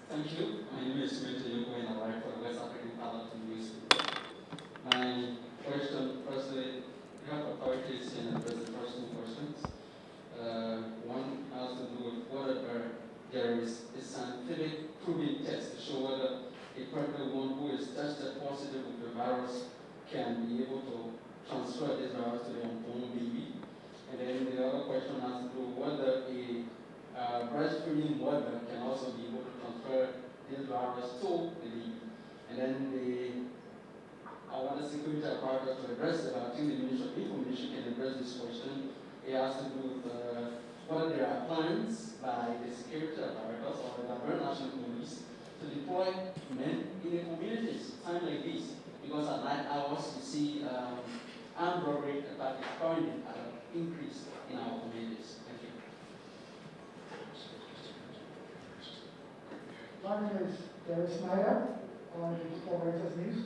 Thank you. My name is Mr. Yoko, and I work for the West African Parliament News. My question, firstly, health authorities can address the first two questions. One has to do with whether there is a scientific proving test to show whether a pregnant woman who is tested positive with the virus can be able to transfer this virus to the unborn baby. And then the other question has to do with whether a breastfeeding mother can also be able to transfer this virus to the baby. And then I want the security apparatus to address it. I think the Ministry of Information can address this question. It has to do with whether there are plans by the security apparatus or the Liberia National Police to deploy men in the communities, time like this. Because at night hours, you see armed robbery attack is currently at an increase in our communities. Thank you. My name is Gary Snyder, on the Corporations News.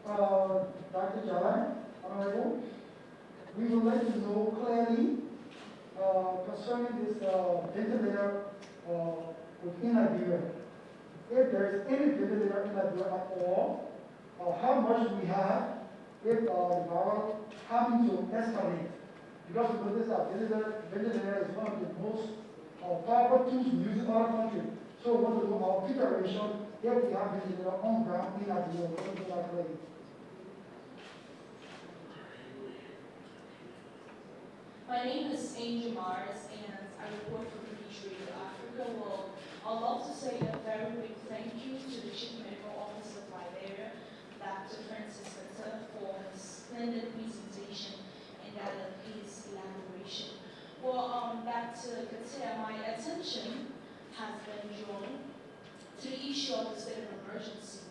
Dr. Jalan, Honorable, we would like to know clearly concerning this ventilator within Liberia. If there is any ventilator in Liberia at all, how much we have if the virus having to escalate. Because this ventilator is one of the most powerful tools used in our country. So we want to do our preparation if we have ventilator on ground in Liberia. We want to do that clearly. My My name is Angel Mars, and I report from British Radio Africa. Well, I'd love to say a very big thank you to the Chief Medical Officer of Liberia, Dr. Francis Vetta, for his splendid presentation and that of his elaboration. Well, Dr. Katia, my attention has been drawn to the issue of the state of emergency.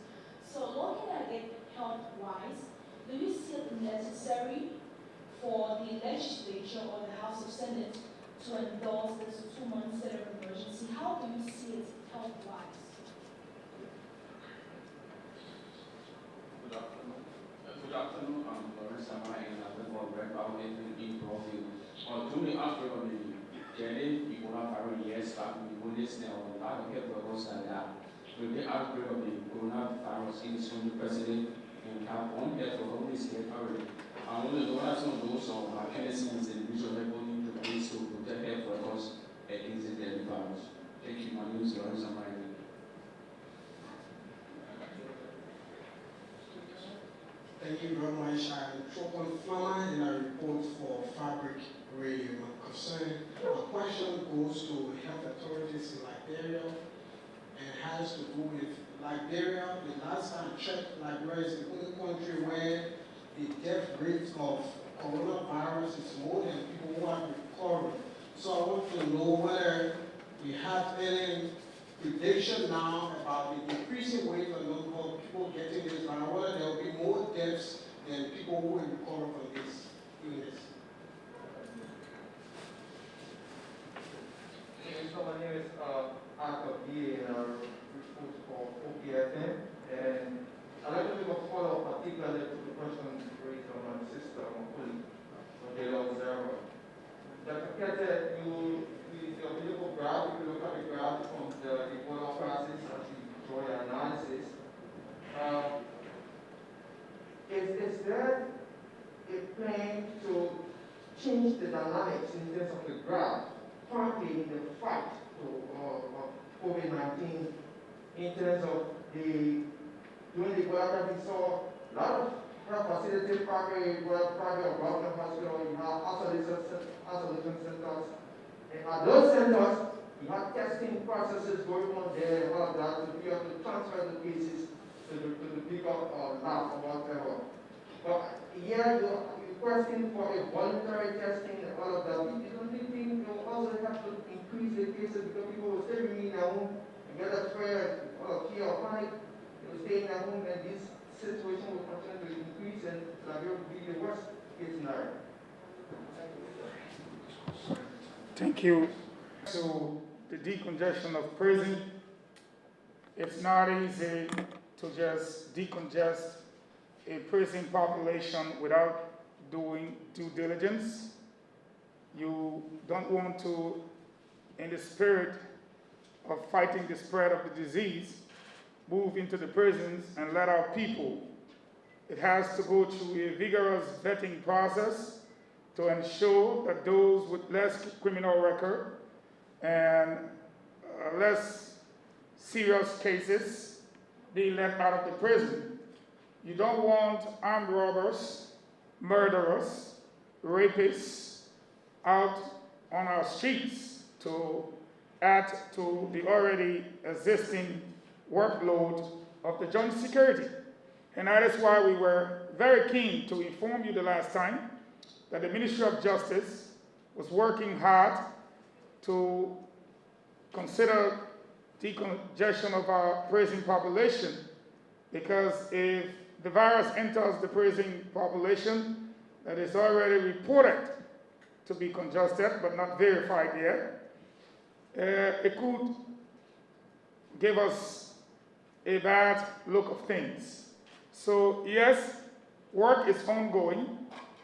So looking at it health-wise, do you see it necessary for the legislature or the House of Senate to endorse this 2-month state of emergency? How do you see it health-wise? Good afternoon. I'm Lawrence Sama, and I'm from Red Mountain in Brooklyn. During the outbreak of the January coronavirus years back, we were listening on a lot of health workers that with the outbreak of the coronavirus in this country, President, and have one health worker is here already. I want to know what some of those mechanisms and individual level need to place to protect health workers against the deadly virus. Thank you. My name is Lawrence Sama. Thank you very much. I'm Chopin Flama, and I report for Fabric Radio. My question goes to health authorities in Liberia and has to do with Liberia. The last time I checked, Liberia is the only country where the death rate of coronavirus is more than people who have recovered. So I want to know whether we have any prediction now about the increasing rate of number of people getting this virus, whether there will be more deaths than people who will recover from this illness. So my name is Arthur B. and I report for OPFM, and I'd like to give a follow-up particularly to the question raised on my sister, my colleague, from the observer. Dr. Kete, the available graph, if you look at the graph from the Ebola crisis as you draw your analysis, is there a plan to change the dynamics in terms of the graph, partly in the fight to COVID-19, in terms of during the Ebola crisis, we saw a lot of health facilities, private or government hospital, you have isolation centers. And at those centers, you have testing processes going on there and all of that to be able to transfer the cases to the bigger lab or whatever. But here you're requesting for a voluntary testing and all of that. You don't think you also have to increase the cases because people will stay in their home and get afraid or fear or panic. They will stay in their home and this situation will continue to increase and that will be the worst case scenario. Thank you. To the decongestion of prison, it's not easy to just decongest a prison population without doing due diligence. You don't want to, in the spirit of fighting the spread of the disease, move into the prisons and let out people. It has to go through a vigorous vetting process to ensure that those with less criminal record and less serious cases be let out of the prison. You don't want armed robbers, murderers, rapists out on our streets to add to the already existing workload of the joint security. And that is why we were very keen to inform you the last time that the Ministry of Justice was working hard to consider decongestion of our prison population, because if the virus enters the prison population that is already reported to be congested but not verified yet, it could give us a bad look of things. So yes, work is ongoing,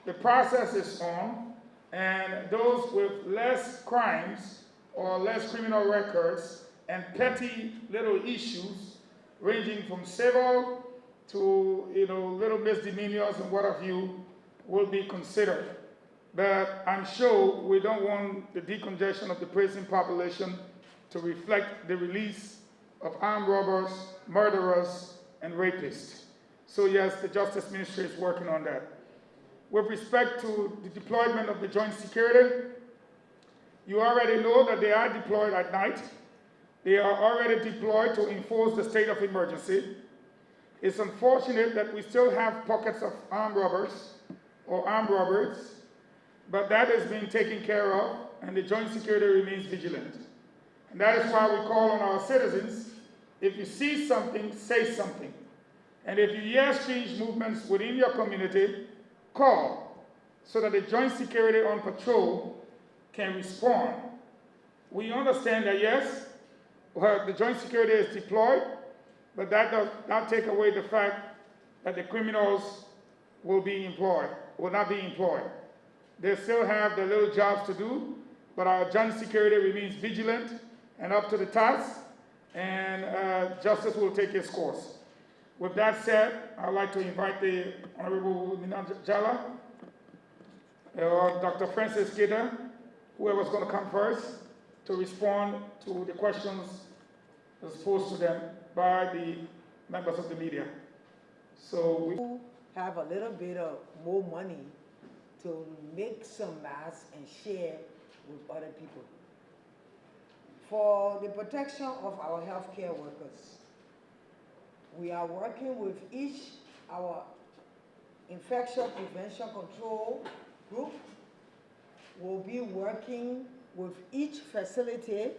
the process is on, and those with less crimes or less criminal records and petty little issues ranging from civil to little misdemeanors and what have you will be considered. But I'm sure we don't want the decongestion of the prison population to reflect the release of armed robbers, murderers, and rapists. So yes, the Justice Ministry is working on that. with respect to the deployment of the joint security, you already know that they are deployed at night. They are already deployed to enforce the state of emergency. It's unfortunate that we still have pockets of armed robbers or armed robbers, but that is being taken care of, and the joint security remains vigilant. And that is why we call on our citizens, if you see something, say something. And if you hear strange movements within your community, call so that the joint security on patrol can respond. We understand that, yes, well, the joint security is deployed, but that does not take away the fact that the criminals will not be employed. They still have their little jobs to do, but our joint security remains vigilant and up to the task, and justice will take its course. With that said, I'd like to invite the Honorable Minajala, or Dr. Francis Kida, whoever's going to come first, to respond to the questions that's posed to them by the members of the media. So we have a little bit of more money to make some masks and share with other people. For the protection of our healthcare workers, we are working with our infection prevention control group. Will be working with each facility,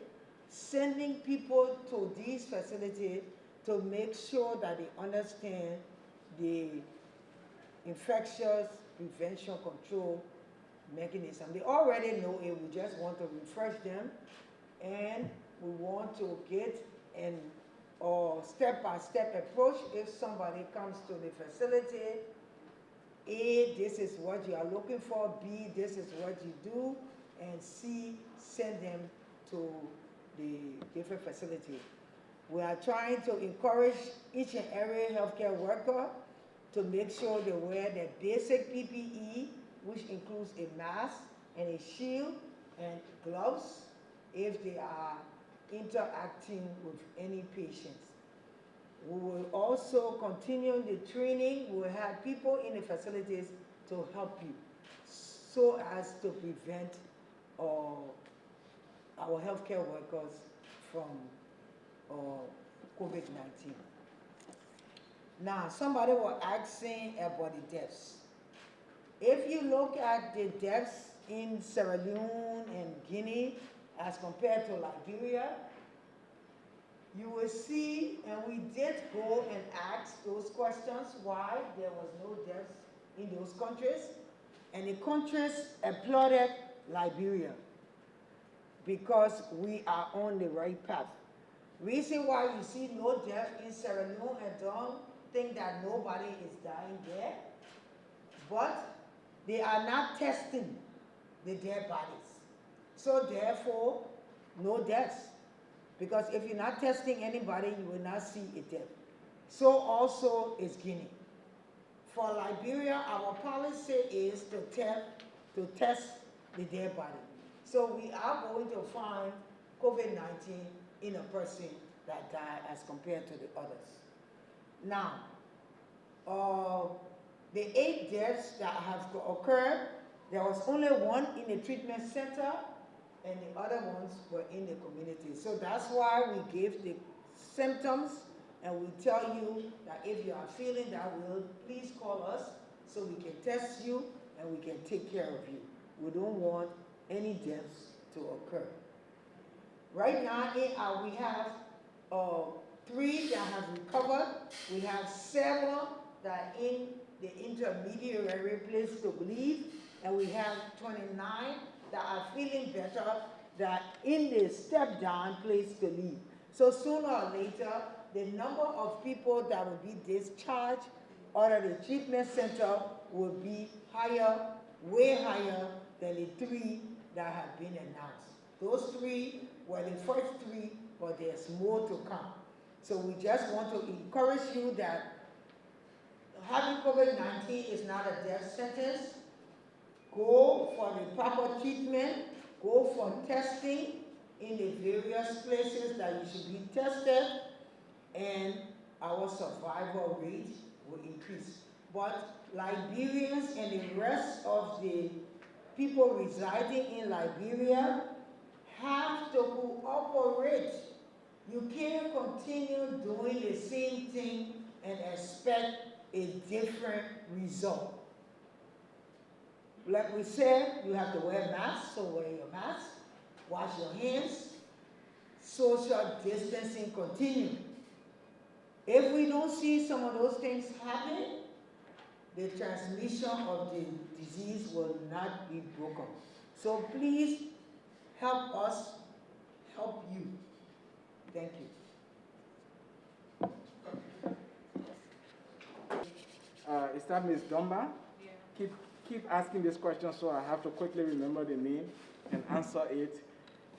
sending people to these facilities to make sure that they understand the infectious prevention control mechanism. They already know it, we just want to refresh them, and we want to get an step-by-step approach. If somebody comes to the facility, A, this is what you are looking for, B, this is what you do, and C, send them to the different facility. We are trying to encourage each and every healthcare worker to make sure they wear their basic PPE, which includes a mask and a shield and gloves if they are interacting with any patients. We will also continue the training. We will have people in the facilities to help you so as to prevent our healthcare workers from COVID-19. Now, somebody was asking about the deaths. If you look at the deaths in Sierra Leone and Guinea as compared to Liberia, you will see, and we did go and ask those questions, why there was no deaths in those countries, and the countries applauded Liberia because we are on the right path. Reason why you see no death in Sierra Leone, and don't think that nobody is dying there, but they are not testing the dead bodies. So therefore, no deaths. Because if you're not testing anybody, you will not see a death. So also is Guinea. For Liberia, our policy is to test the dead body. So we are going to find COVID-19 in a person that died as compared to the others. Now, the 8 deaths that have occurred, there was only 1 in the treatment center, and the other ones were in the community. So that's why we give the symptoms, and we tell you that if you are feeling that way, please call us so we can test you and we can take care of you. We don't want any deaths to occur. Right now, we have 3 that have recovered. We have 7 that are in the intermediary place to believe, and we have 29 that are feeling better, that in the step down place to leave. So sooner or later, the number of people that will be discharged out of the treatment center will be higher, way higher than the 3 that have been announced. Those 3 were the first 3, but there's more to come. So we just want to encourage you that having COVID-19 is not a death sentence. Go for the proper treatment, go for testing in the various places that you should be tested, and our survival rate will increase. but Liberians and the rest of the people residing in Liberia have to cooperate. You can't continue doing the same thing and expect a different result. Like we said, you have to wear masks, so wear your mask, wash your hands, social distancing continue. If we don't see some of those things happening, the transmission of the disease will not be broken. So please help us help you. Thank you. Is that Ms. Dumba? Yeah. Keep asking this question so I have to quickly remember the name and answer it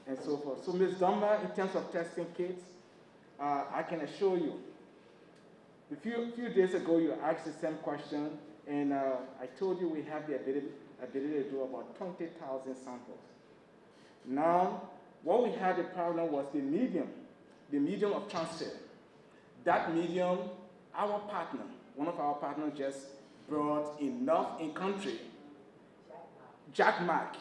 and so forth. So Ms. Dumba, in terms of testing kits, I can assure you, a few days ago you asked the same question, and I told you we have the ability to do about 20,000 samples. Now, what we had a problem was the medium of transfer. That medium, our partner, one of our partners just brought enough in country. Jack Mack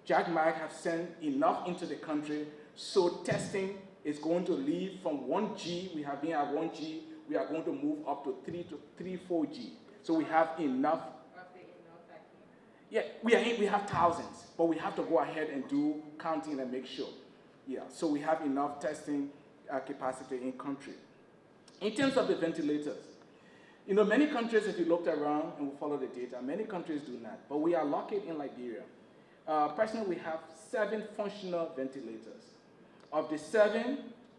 have sent enough into the country, so testing is going to leave from 1G, we have been at 1G, we are going to move up to 4G. So we have enough. Yeah, we have thousands, but we have to go ahead and do counting and make sure. Yeah, so we have enough testing capacity in country. In terms of the ventilators, many countries, if you looked around and we follow the data, many countries do not, but we are lucky in Liberia. Personally, we have 7 functional ventilators. Of the 7,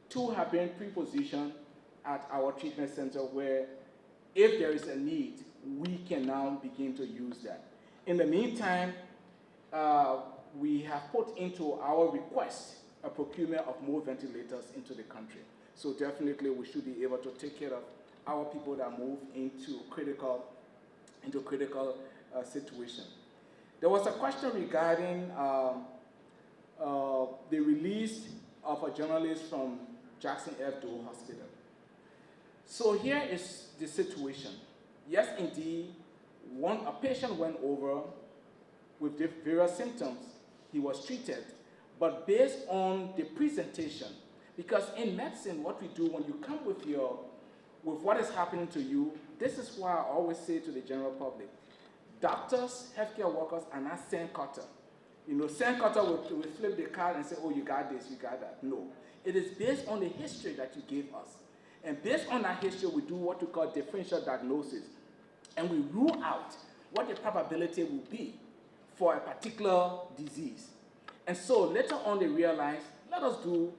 2 have been pre-positioned at our treatment center where if there is a need, we can now begin to use that. In the meantime, we have put into our request a procurement of more ventilators into the country. So definitely we should be able to take care of our people that move into critical situation. There was a question regarding the release of a journalist from Jackson F. Doe Hospital. So here is the situation. Yes, indeed, a patient went over with various symptoms. He was treated, but based on the presentation, because in medicine, what we do when you come with what is happening to you, this is why I always say to the general public, doctors, healthcare workers are not sand cutter. Sand cutter will flip the card and say, oh, you got this, you got that. No. It is based on the history that you gave us. And based on that history, we do what we call differential diagnosis. And we rule out what the probability will be for a particular disease. And so later on they realized, let us do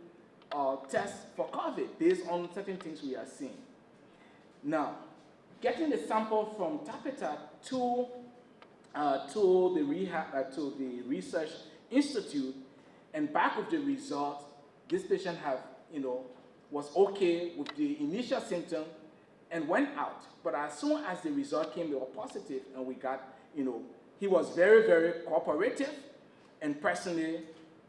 tests for COVID based on certain things we are seeing. Now, getting the sample from Tapeta to the research institute and back with the results, this patient was okay with the initial symptom and went out. But as soon as the result came, they were positive, and we got, he was very, very cooperative, and personally,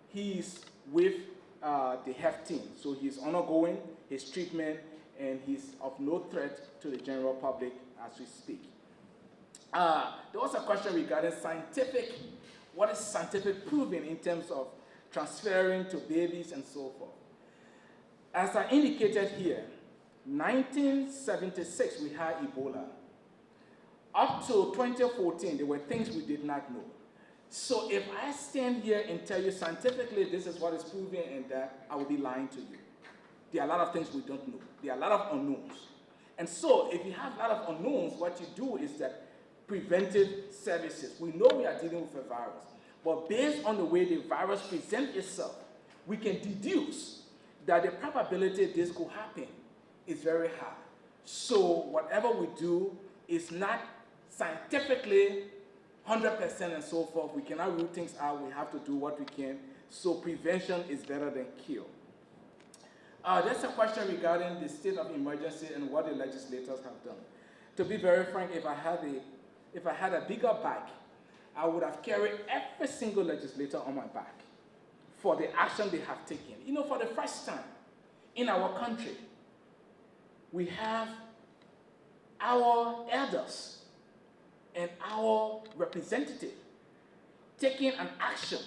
he's with the health team. So he's undergoing his treatment, and he's of no threat to the general public as we speak. There was a question regarding what is scientific proving in terms of transferring to babies and so forth. As I indicated here, 1976 we had Ebola. Up to 2014, there were things we did not know. So if I stand here and tell you scientifically this is what is proven and that, I will be lying to you. There are a lot of things we don't know. There are a lot of unknowns. And so if you have a lot of unknowns, what you do is that preventive services. We know we are dealing with a virus, but based on the way the virus presents itself, we can deduce that the probability this could happen is very high. So whatever we do is not scientifically 100% and so forth. We cannot rule things out. We have to do what we can. So prevention is better than cure. There's a question regarding the state of emergency and what the legislators have done. To be very frank, if I had a bigger bag, I would have carried every single legislator on my back for the action they have taken. For the first time in our country, we have our elders and our representative taking an action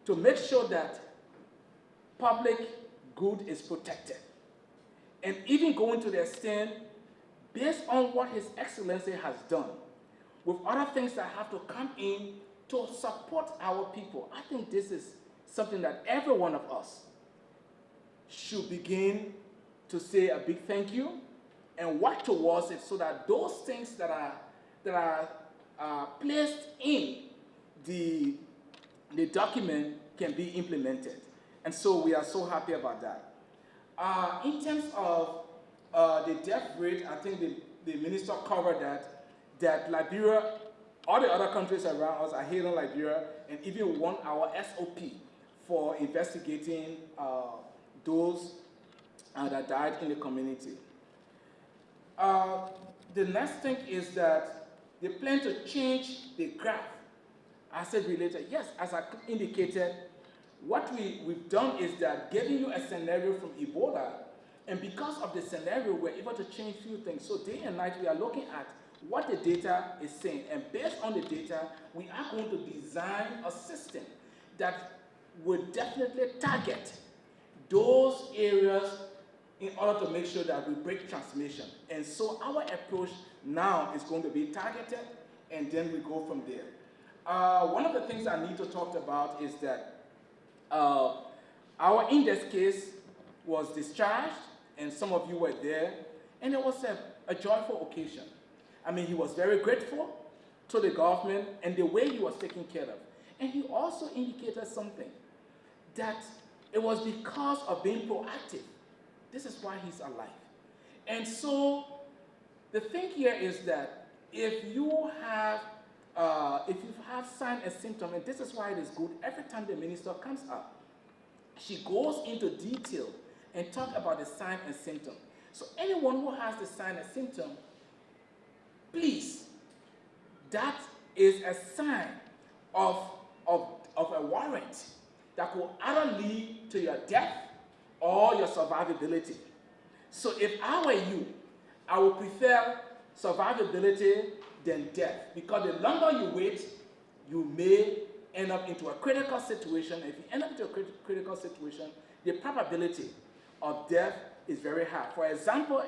to make sure that public good is protected. And even going to the extent, based on what His Excellency has done, with other things that have to come in to support our people, I think this is something that every one of us should begin to say a big thank you and work towards it so that those things that are placed in the document can be implemented. And so we are so happy about that. In terms of the death rate, I think the minister covered that Liberia, all the other countries around us are hailing Liberia and even want our SOP for investigating those that died in the community. The next thing is that they plan to change the graph. I said related, yes, as I indicated, what we've done is that giving you a scenario from Ebola, and because of the scenario, we're able to change a few things. So day and night, we are looking at what the data is saying, and based on the data, we are going to design a system that will definitely target those areas in order to make sure that we break transmission. And so our approach now is going to be targeted, and then we go from there. One of the things I need to talk about is that our index case was discharged, and some of you were there, and it was a joyful occasion. I mean, he was very grateful to the government and the way he was taken care of. And he also indicated something, that it was because of being proactive. This is why he's alive. And so the thing here is that if you have sign and symptom, and this is why it is good, every time the minister comes up, she goes into detail and talk about the sign and symptom. So anyone who has the sign and symptom, please, that is a sign of a warrant that will either lead to your death or your survivability. So if I were you, I would prefer survivability than death, because the longer you wait, you may end up into a critical situation. If you end up into a critical situation, the probability of death is very high. For example,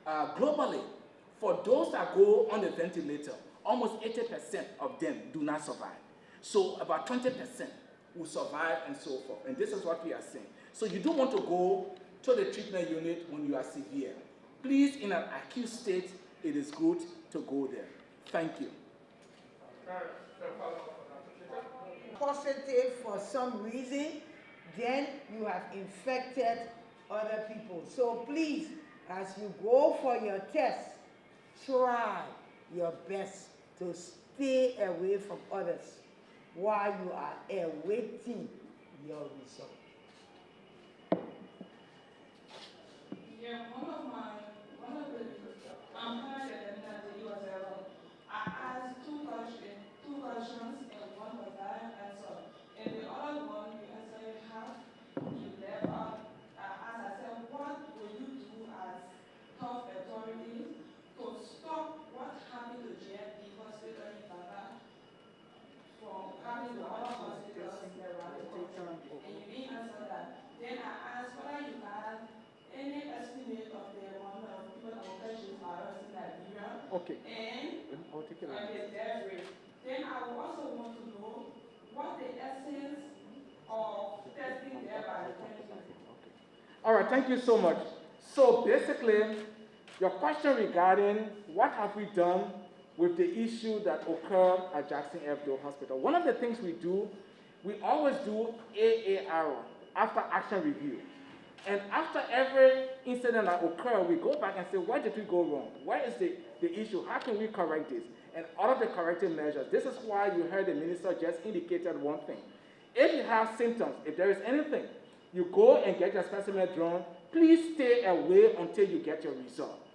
globally, for those that go on the ventilator, almost 80% of them do not survive. So about 20% will survive and so forth. And this is what we are saying. So you don't want to go to the treatment unit when you are severe. Please, in an acute state, it is good to go there. Thank you. Positive for some reason, then you have infected other people. So please, as you go for your test, try your best to stay away from others while you are awaiting your result. Yeah, one of the parents that he was I asked two questions, and one was that answer. And the other one, the answer you have, you left out. As I said, what will you do as health authorities to stop what happened to JFD hospital in Ghana from coming to other hospitals in the country? And you didn't answer that. Then I asked whether you have any estimate of the amount of people that will catch this virus in Liberia. Okay. And I'll take it the death rate. Then I would also want to know what the essence of testing there by the country. Okay. All right, thank you so much. So basically, your question regarding what have we done with the issue that occurred at Jackson F. Hospital. One of the things we do, we always do AAR, after action review. And after every incident that occurs, we go back and say, where did we go wrong? Where is the issue? How can we correct this? And all of the corrective measures. This is why you heard the minister just indicated one thing. If you have symptoms, if there is anything, you go and get your specimen drawn. Please stay away until you get your result.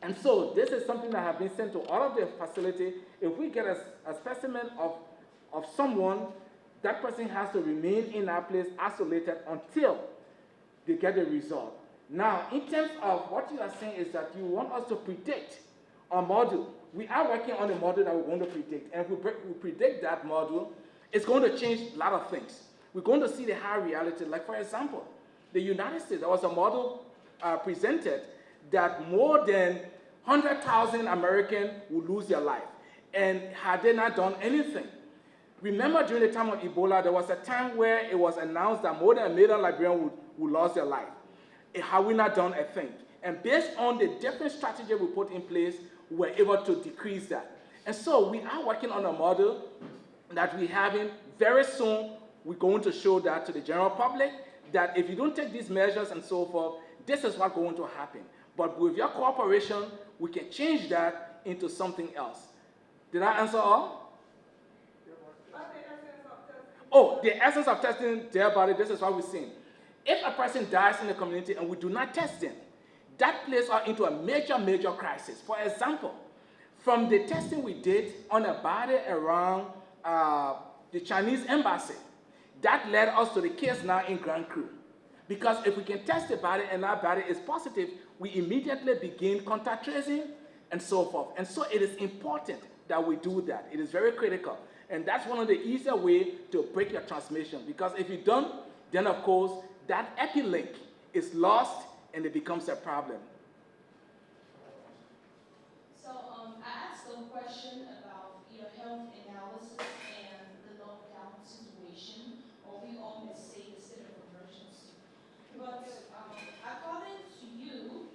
And so this is something that has been sent to all of the facility. If we get a specimen of someone, that person has to remain in our place isolated until they get the result. Now, in terms of what you are saying is that you want us to predict a model we are working on a model that we want to predict, and we predict that model, it's going to change a lot of things. We're going to see the high reality. Like, for example, the United States, there was a model presented that more than 100,000 Americans would lose their life, and had they not done anything. Remember, during the time of Ebola, there was a time where it was announced that more than 1 million Liberians would lose their life. Had we not done a thing? And based on the different strategies we put in place, we were able to decrease that. And so we are working on a model that we're having very soon. We're going to show that to the general public, that if you don't take these measures and so forth, this is what's going to happen. But with your cooperation, we can change that into something else. Did I answer all? Oh, the essence of testing their body, this is what we're seeing. If a person dies in the community and we do not test them, that places us into a major, major crisis. For example, from the testing we did on a body around the Chinese embassy, that led us to the case now in Grand Cru. Because if we can test the body and that body is positive, we immediately begin contact tracing and so forth. And so it is important that we do that. It is very critical. And that's one of the easier ways to break your transmission. Because if you don't, then of course, that epilink is lost and it becomes a problem. So I asked a question about your health analysis and the lockdown situation, or we all may say the state of emergency. But according to you,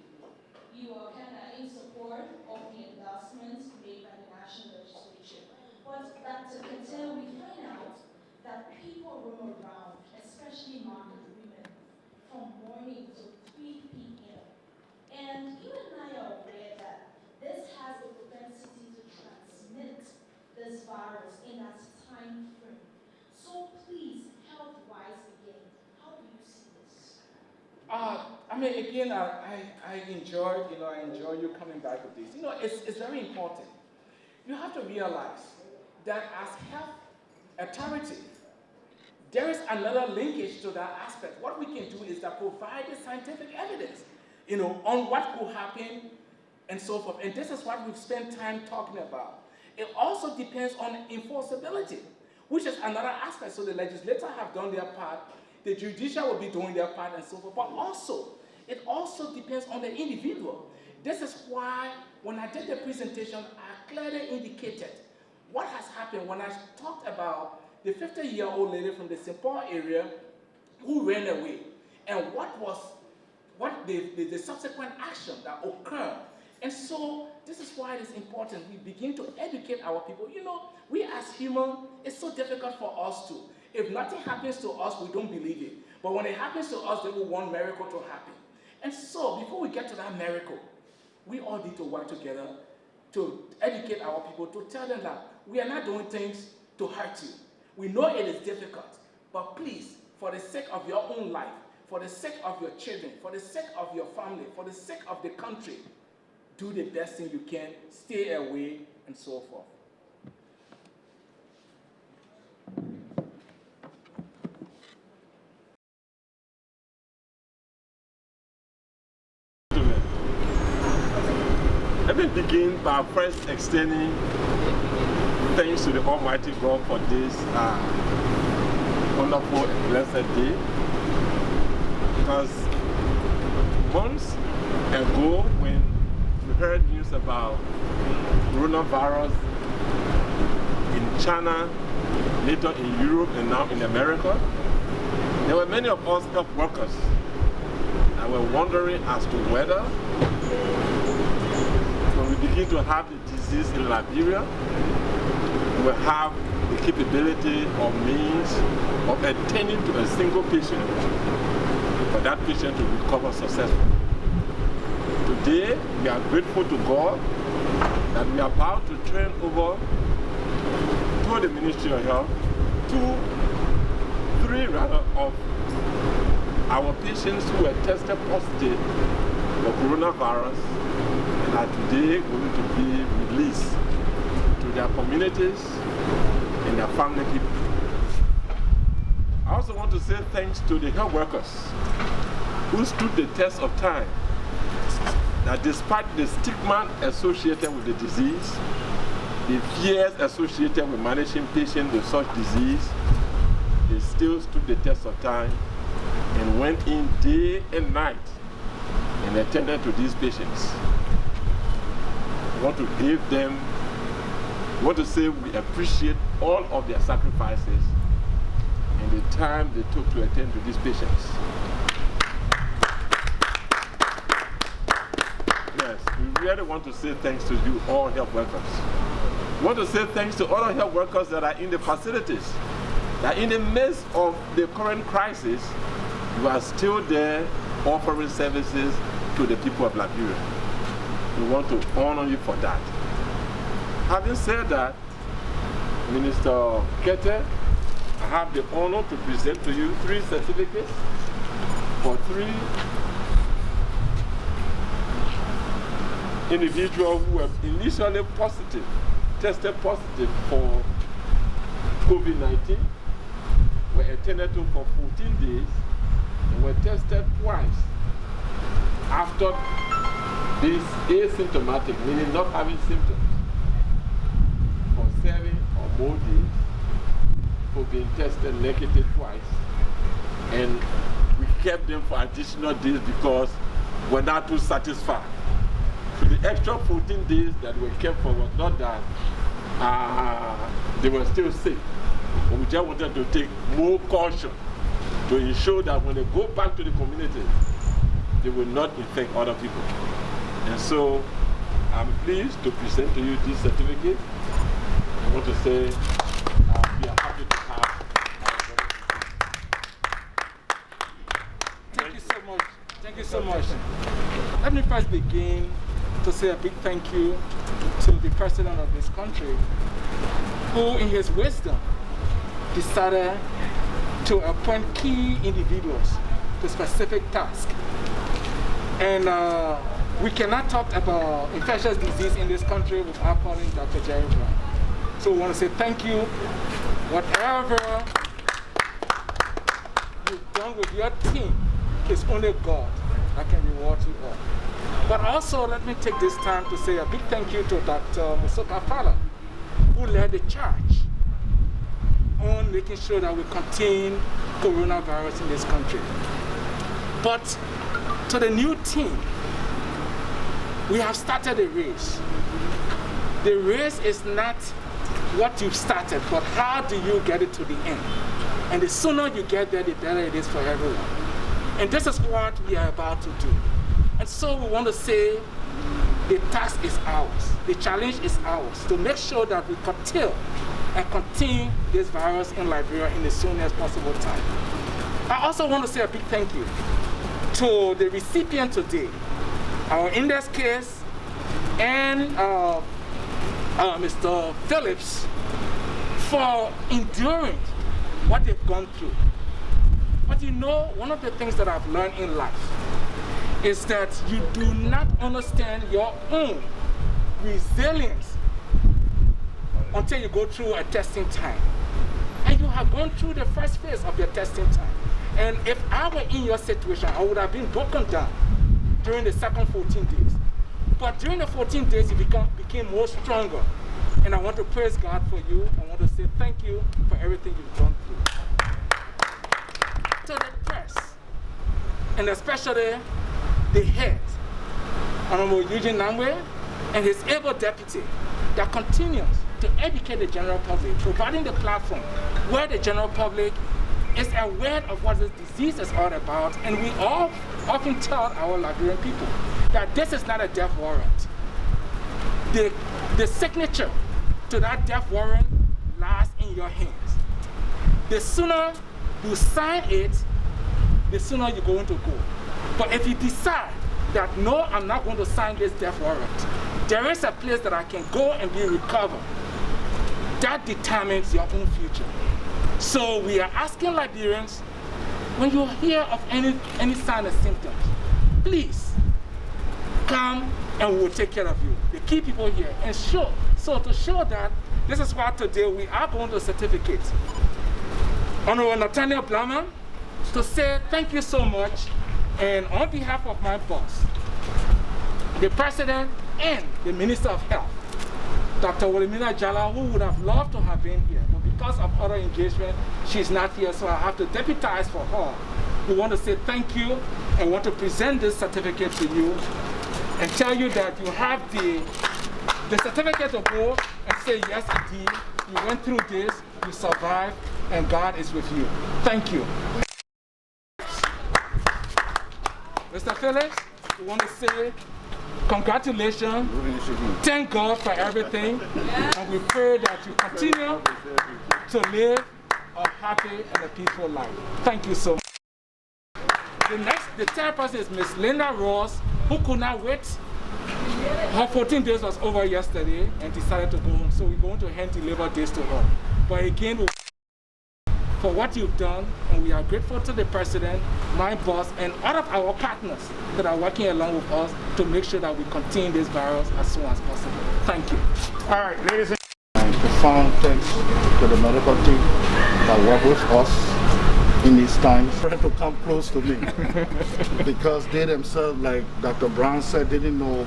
you are kind of in support of the endorsements made by the national legislature. But Dr. Cantel, we find out that people roam around, especially market women, from morning to 3 p.m. And you and I are aware that this has a propensity to transmit this virus in that time frame. So please, health-wise again, how do you see this? I mean, again, I enjoy you coming back with this. It's very important. You have to realize that as health authority, there is another linkage to that aspect. What we can do is that provide the scientific evidence, on what could happen and so forth. And this is what we've spent time talking about. It also depends on enforceability, which is another aspect. So the legislators have done their part, the judicial will be doing their part and so forth. But also, it also depends on the individual. This is why when I did the presentation, I clearly indicated what has happened when I talked about the 50-year-old lady from the St. Paul area who ran away, and what the subsequent action that occurred. And so this is why it is important we begin to educate our people. We as humans, it's so difficult for us to. If nothing happens to us, we don't believe it. But when it happens to us, then we want miracle to happen. And so before we get to that miracle, we all need to work together to educate our people, to tell them that we are not doing things to hurt you. We know it is difficult, but please, for the sake of your own life, for the sake of your children, for the sake of your family, for the sake of the country, do the best thing you can, stay away, and so forth. Let me begin by first extending thanks to the Almighty God for this wonderful and blessed day. Because months ago, when we heard news about coronavirus in China, later in Europe, and now in America, there were many of us health workers that were wondering as to whether when we begin to have the disease in Liberia, we will have the capability or means of attending to a single patient for that patient to recover successfully. Today, we are grateful to God that we are about to turn over to the Ministry of Health 3 of our patients who were tested positive for coronavirus and are today going to be released to their communities and their family people. I also want to say thanks to the health workers who stood the test of time that despite the stigma associated with the disease, the fears associated with managing patients with such disease, they still stood the test of time and went in day and night and attended to these patients. I want to give them, I want to say we appreciate all of their sacrifices and the time they took to attend to these patients. Yes, we really want to say thanks to you, all health workers. We want to say thanks to all the health workers that are in the facilities, that in the midst of the current crisis, you are still there offering services to the people of Liberia. We want to honor you for that. Having said that, Minister Kete, I have the honor to present to you 3 certificates for 3 individuals who were initially tested positive for COVID-19, were attended to for 14 days, and were tested twice after being asymptomatic, meaning not having symptoms, for 7 or more days, for being tested negative twice. And we kept them for additional days because we're not too satisfied. So the extra 14 days that were kept for was not that they were still sick. But we just wanted to take more caution to ensure that when they go back to the community, they will not infect other people. And so I'm pleased to present to you this certificate. I want to say we are happy to have our Thank you so much. Thank you so much. Let me first begin to say a big thank you to the president of this country, who in his wisdom decided to appoint key individuals to specific tasks. And we cannot talk about infectious disease in this country without calling Dr. Jerry Brown. So we want to say thank you. Whatever you've done with your team, it's only God that can reward you all. But also, let me take this time to say a big thank you to Dr. Musoka Fala, who led the charge on making sure that we contain coronavirus in this country. But to the new team, we have started a race. The race is not what you've started, but how do you get it to the end? And the sooner you get there, the better it is for everyone. And this is what we are about to do. And so we want to say the task is ours, the challenge is ours, to make sure that we curtail and contain this virus in Liberia in the soonest possible time. I also want to say a big thank you to the recipient today, our index case, and Mr. Phillips, for enduring what they've gone through. But you know, one of the things that I've learned in life is that you do not understand your own resilience until you go through a testing time. And you have gone through the first phase of your testing time. And if I were in your situation, I would have been broken down during the second 14 days. But during the 14 days, you became more stronger. And I want to praise God for you. I want to say thank you for everything you've gone through. To the press, and especially the head, Honorable Eugene Namwe, and his able deputy that continues to educate the general public, providing the platform where the general public is aware of what this disease is all about. And we all often tell our Liberian people that this is not a death warrant. The signature to that death warrant lies in your hands. The sooner you sign it, the sooner you're going to go. But if you decide that, no, I'm not going to sign this death warrant, there is a place that I can go and be recovered. That determines your own future. So we are asking Liberians, when you hear of any sign or symptoms, please come and we will take care of you. The key people here. And so to show that, this is why today we are going to certificate Honorable Nathaniel Blama to say thank you so much. And on behalf of my boss, the President and the Minister of Health, Dr. Wilhelmina Jala, who would have loved to have been here, but because of other engagement, she's not here, so I have to deputize for her. We want to say thank you and want to present this certificate to you and tell you that you have the certificate to go and say, yes, indeed, you went through this, you survived, and God is with you. Thank you. Mr. Phillips, we want to say congratulations. Thank God for everything. And we pray that you continue to live a happy and a peaceful life. Thank you so much. The third person is Miss Linda Ross, who could not wait. Her 14 days was over yesterday and decided to go home. So we're going to hand deliver this to her. But again, for what you've done, and we are grateful to the President, my boss, and all of our partners that are working along with us to make sure that we contain this virus as soon as possible. Thank you. All right, ladies and profound thanks to the medical team that work with us in these times. Trying to come close to me because they themselves, like Dr. Brown said, didn't know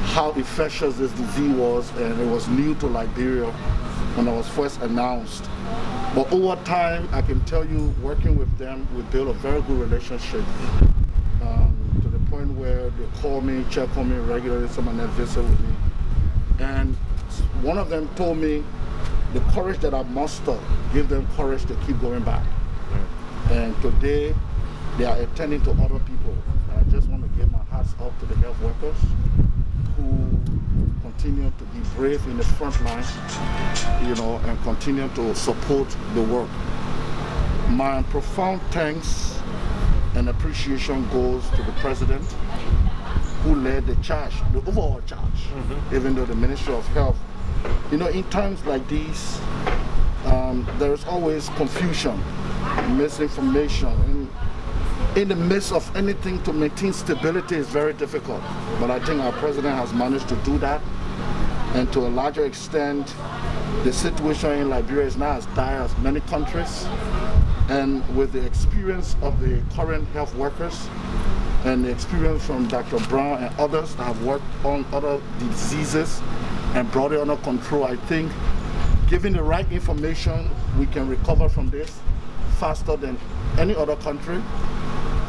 how infectious this disease was, and it was new to Liberia when it was first announced. But over time, I can tell you, working with them, we built a very good relationship to the point where they call me, check on me regularly, some of them visit with me. And one of them told me the courage that I muster give them courage to keep going back. And today, they are attending to other people. I just want to give my hats up to the health workers who continue to be brave in the front line, you know, and continue to support the work. My profound thanks and appreciation goes to the President who led the charge, the overall charge, even though the Ministry of Health. You know, in times like these, there is always confusion, misinformation, and in the midst of anything to maintain stability is very difficult. But I think our President has managed to do that. And to a larger extent, the situation in Liberia is not as dire as many countries. And with the experience of the current health workers and the experience from Dr. Brown and others that have worked on other diseases and brought it under control, I think given the right information, we can recover from this faster than any other country.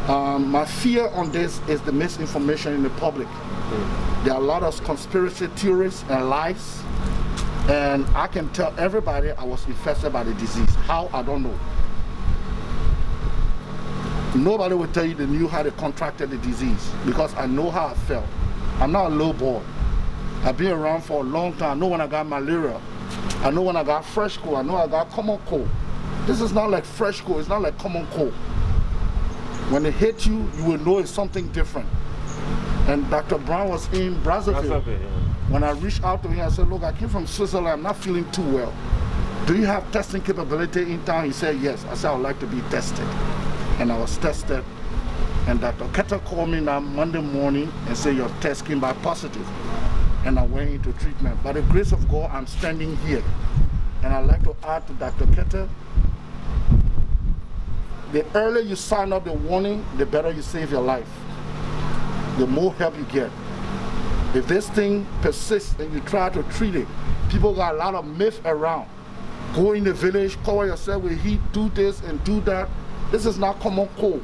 My fear on this is the misinformation in the public. There are a lot of conspiracy theories and lies, and I can tell everybody I was infected by the disease. How? I don't know. Nobody will tell you they knew how they contracted the disease because I know how I felt. I'm not a low boy. I've been around for a long time. I know when I got malaria. I know when I got fresh cold. I know I got common cold. This is not like fresh cold. It's not like common cold. When it hits you, you will know it's something different. And Dr. Brown was in Brazzaville. When I reached out to him, I said, look, I came from Switzerland. I'm not feeling too well. Do you have testing capability in town? He said, yes. I said, I would like to be tested. And I was tested. And Dr. Ketter called me now Monday morning and said, your test came back positive. And I went into treatment. By the grace of God, I'm standing here. And I'd like to add to Dr. Ketter, the earlier you sign up the warning, the better you save your life. The more help you get. If this thing persists and you try to treat it, people got a lot of myth around. Go in the village, cover yourself with heat, do this and do that. This is not common cold.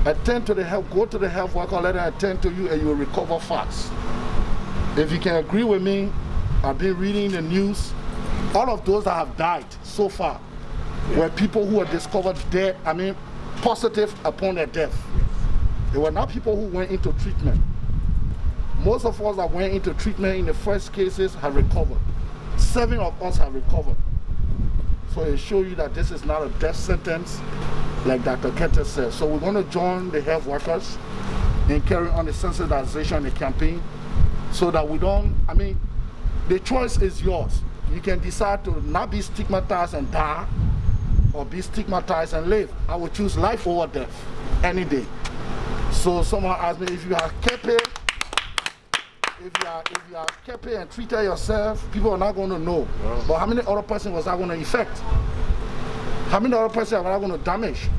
Attend to the health, go to the health worker, let them attend to you and you will recover fast. If you can agree with me, I've been reading the news. All of those that have died so far were people who were discovered dead, positive upon their death. They were not people who went into treatment. Most of us that went into treatment in the first cases have recovered. 7 of us have recovered. So it shows you that this is not a death sentence, like Dr. Ketter said. So we're going to join the health workers and carry on the sensitization and the campaign so that we don't, the choice is yours. You can decide to not be stigmatized and die, or be stigmatized and live. I would choose life over death any day. So someone asked me, if you are kept and treated yourself, people are not going to know. Wow. But how many other persons was I going to infect? How many other persons was I going to damage?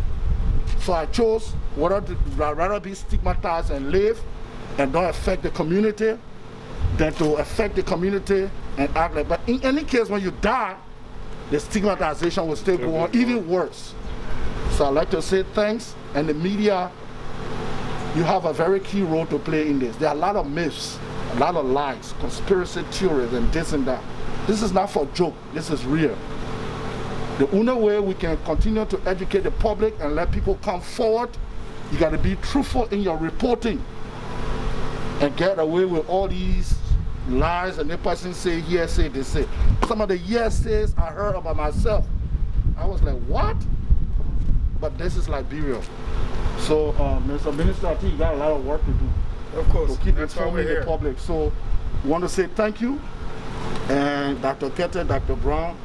So I chose whether to rather be stigmatized and live and don't affect the community than to affect the community and act like. But in any case, when you die, the stigmatization will still go on, even worse. So I'd like to say thanks, and the media, you have a very key role to play in this. There are a lot of myths, a lot of lies, conspiracy theories, and this and that. This is not for a joke, this is real. The only way we can continue to educate the public and let people come forward, you got to be truthful in your reporting and get away with all these lies and the person say hearsay, they say. Some of the hearsays I heard about myself, I was like, what? But this is Liberia. So, Mr. Minister, I think you got a lot of work to do. Of course. To keep That's why informing we're the here. public. So, we want to say thank you. And Dr. Kete, Dr. Brown,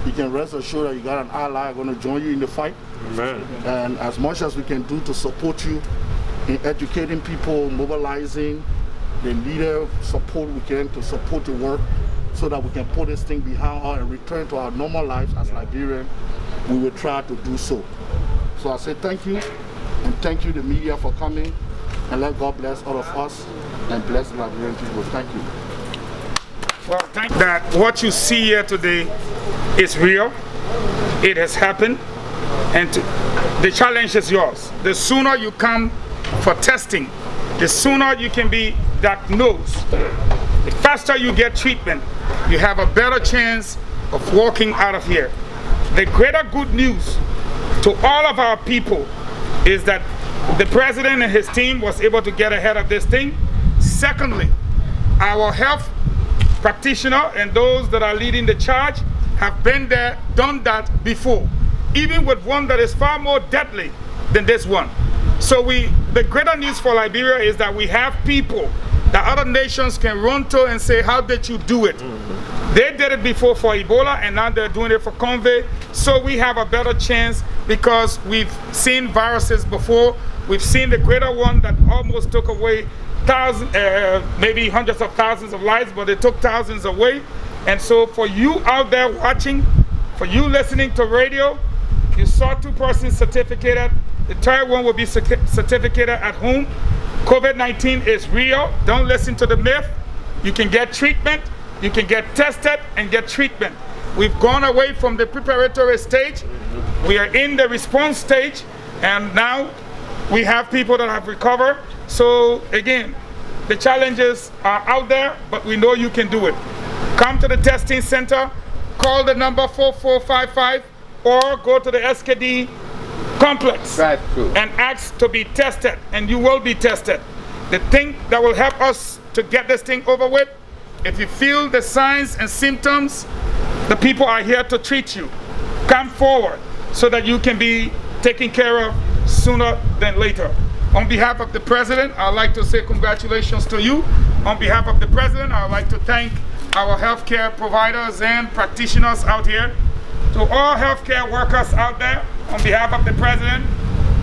you can rest assured that you got an ally going to join you in the fight. Amen. And as much as we can do to support you in educating people, mobilizing the leader support we can to support the work so that we can put this thing behind us and return to our normal lives as Liberians, we will try to do so. So I say thank you, and thank you the media for coming, and let God bless all of us and bless the Liberian people. Thank you. Well, thank that what you see here today is real. It has happened, and the challenge is yours. The sooner you come for testing, the sooner you can be diagnosed. The faster you get treatment, you have a better chance of walking out of here. The greater good news to all of our people is that the president and his team was able to get ahead of this thing. Secondly, our health practitioner and those that are leading the charge have been there, done that before, even with one that is far more deadly than this one. So the greater news for Liberia is that we have people that other nations can run to and say, how did you do it? They did it before for Ebola, and now they're doing it for COVID. So we have a better chance because we've seen viruses before. We've seen the greater one that almost took away thousands, maybe hundreds of thousands of lives, but it took thousands away. And so for you out there watching, for you listening to radio, you saw 2 persons certificated. The third one will be certificated at home. COVID-19 is real. Don't listen to the myth. You can get treatment. You can get tested and get treatment. We've gone away from the preparatory stage. We are in the response stage, and now we have people that have recovered. So again, the challenges are out there, but we know you can do it. Come to the testing center, call the number 4455, or go to the SKD complex and ask to be tested, and you will be tested. The thing that will help us to get this thing over with, if you feel the signs and symptoms, the people are here to treat you. Come forward so that you can be taken care of sooner than later. On behalf of the president, I'd like to say congratulations to you. On behalf of the president, I'd like to thank our healthcare providers and practitioners out here. To all healthcare workers out there, on behalf of the president,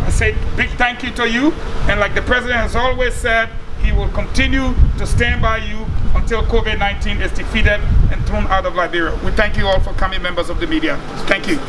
I say big thank you to you. And like the president has always said, he will continue to stand by you until COVID-19 is defeated and thrown out of Liberia. We thank you all for coming, members of the media. Thank you.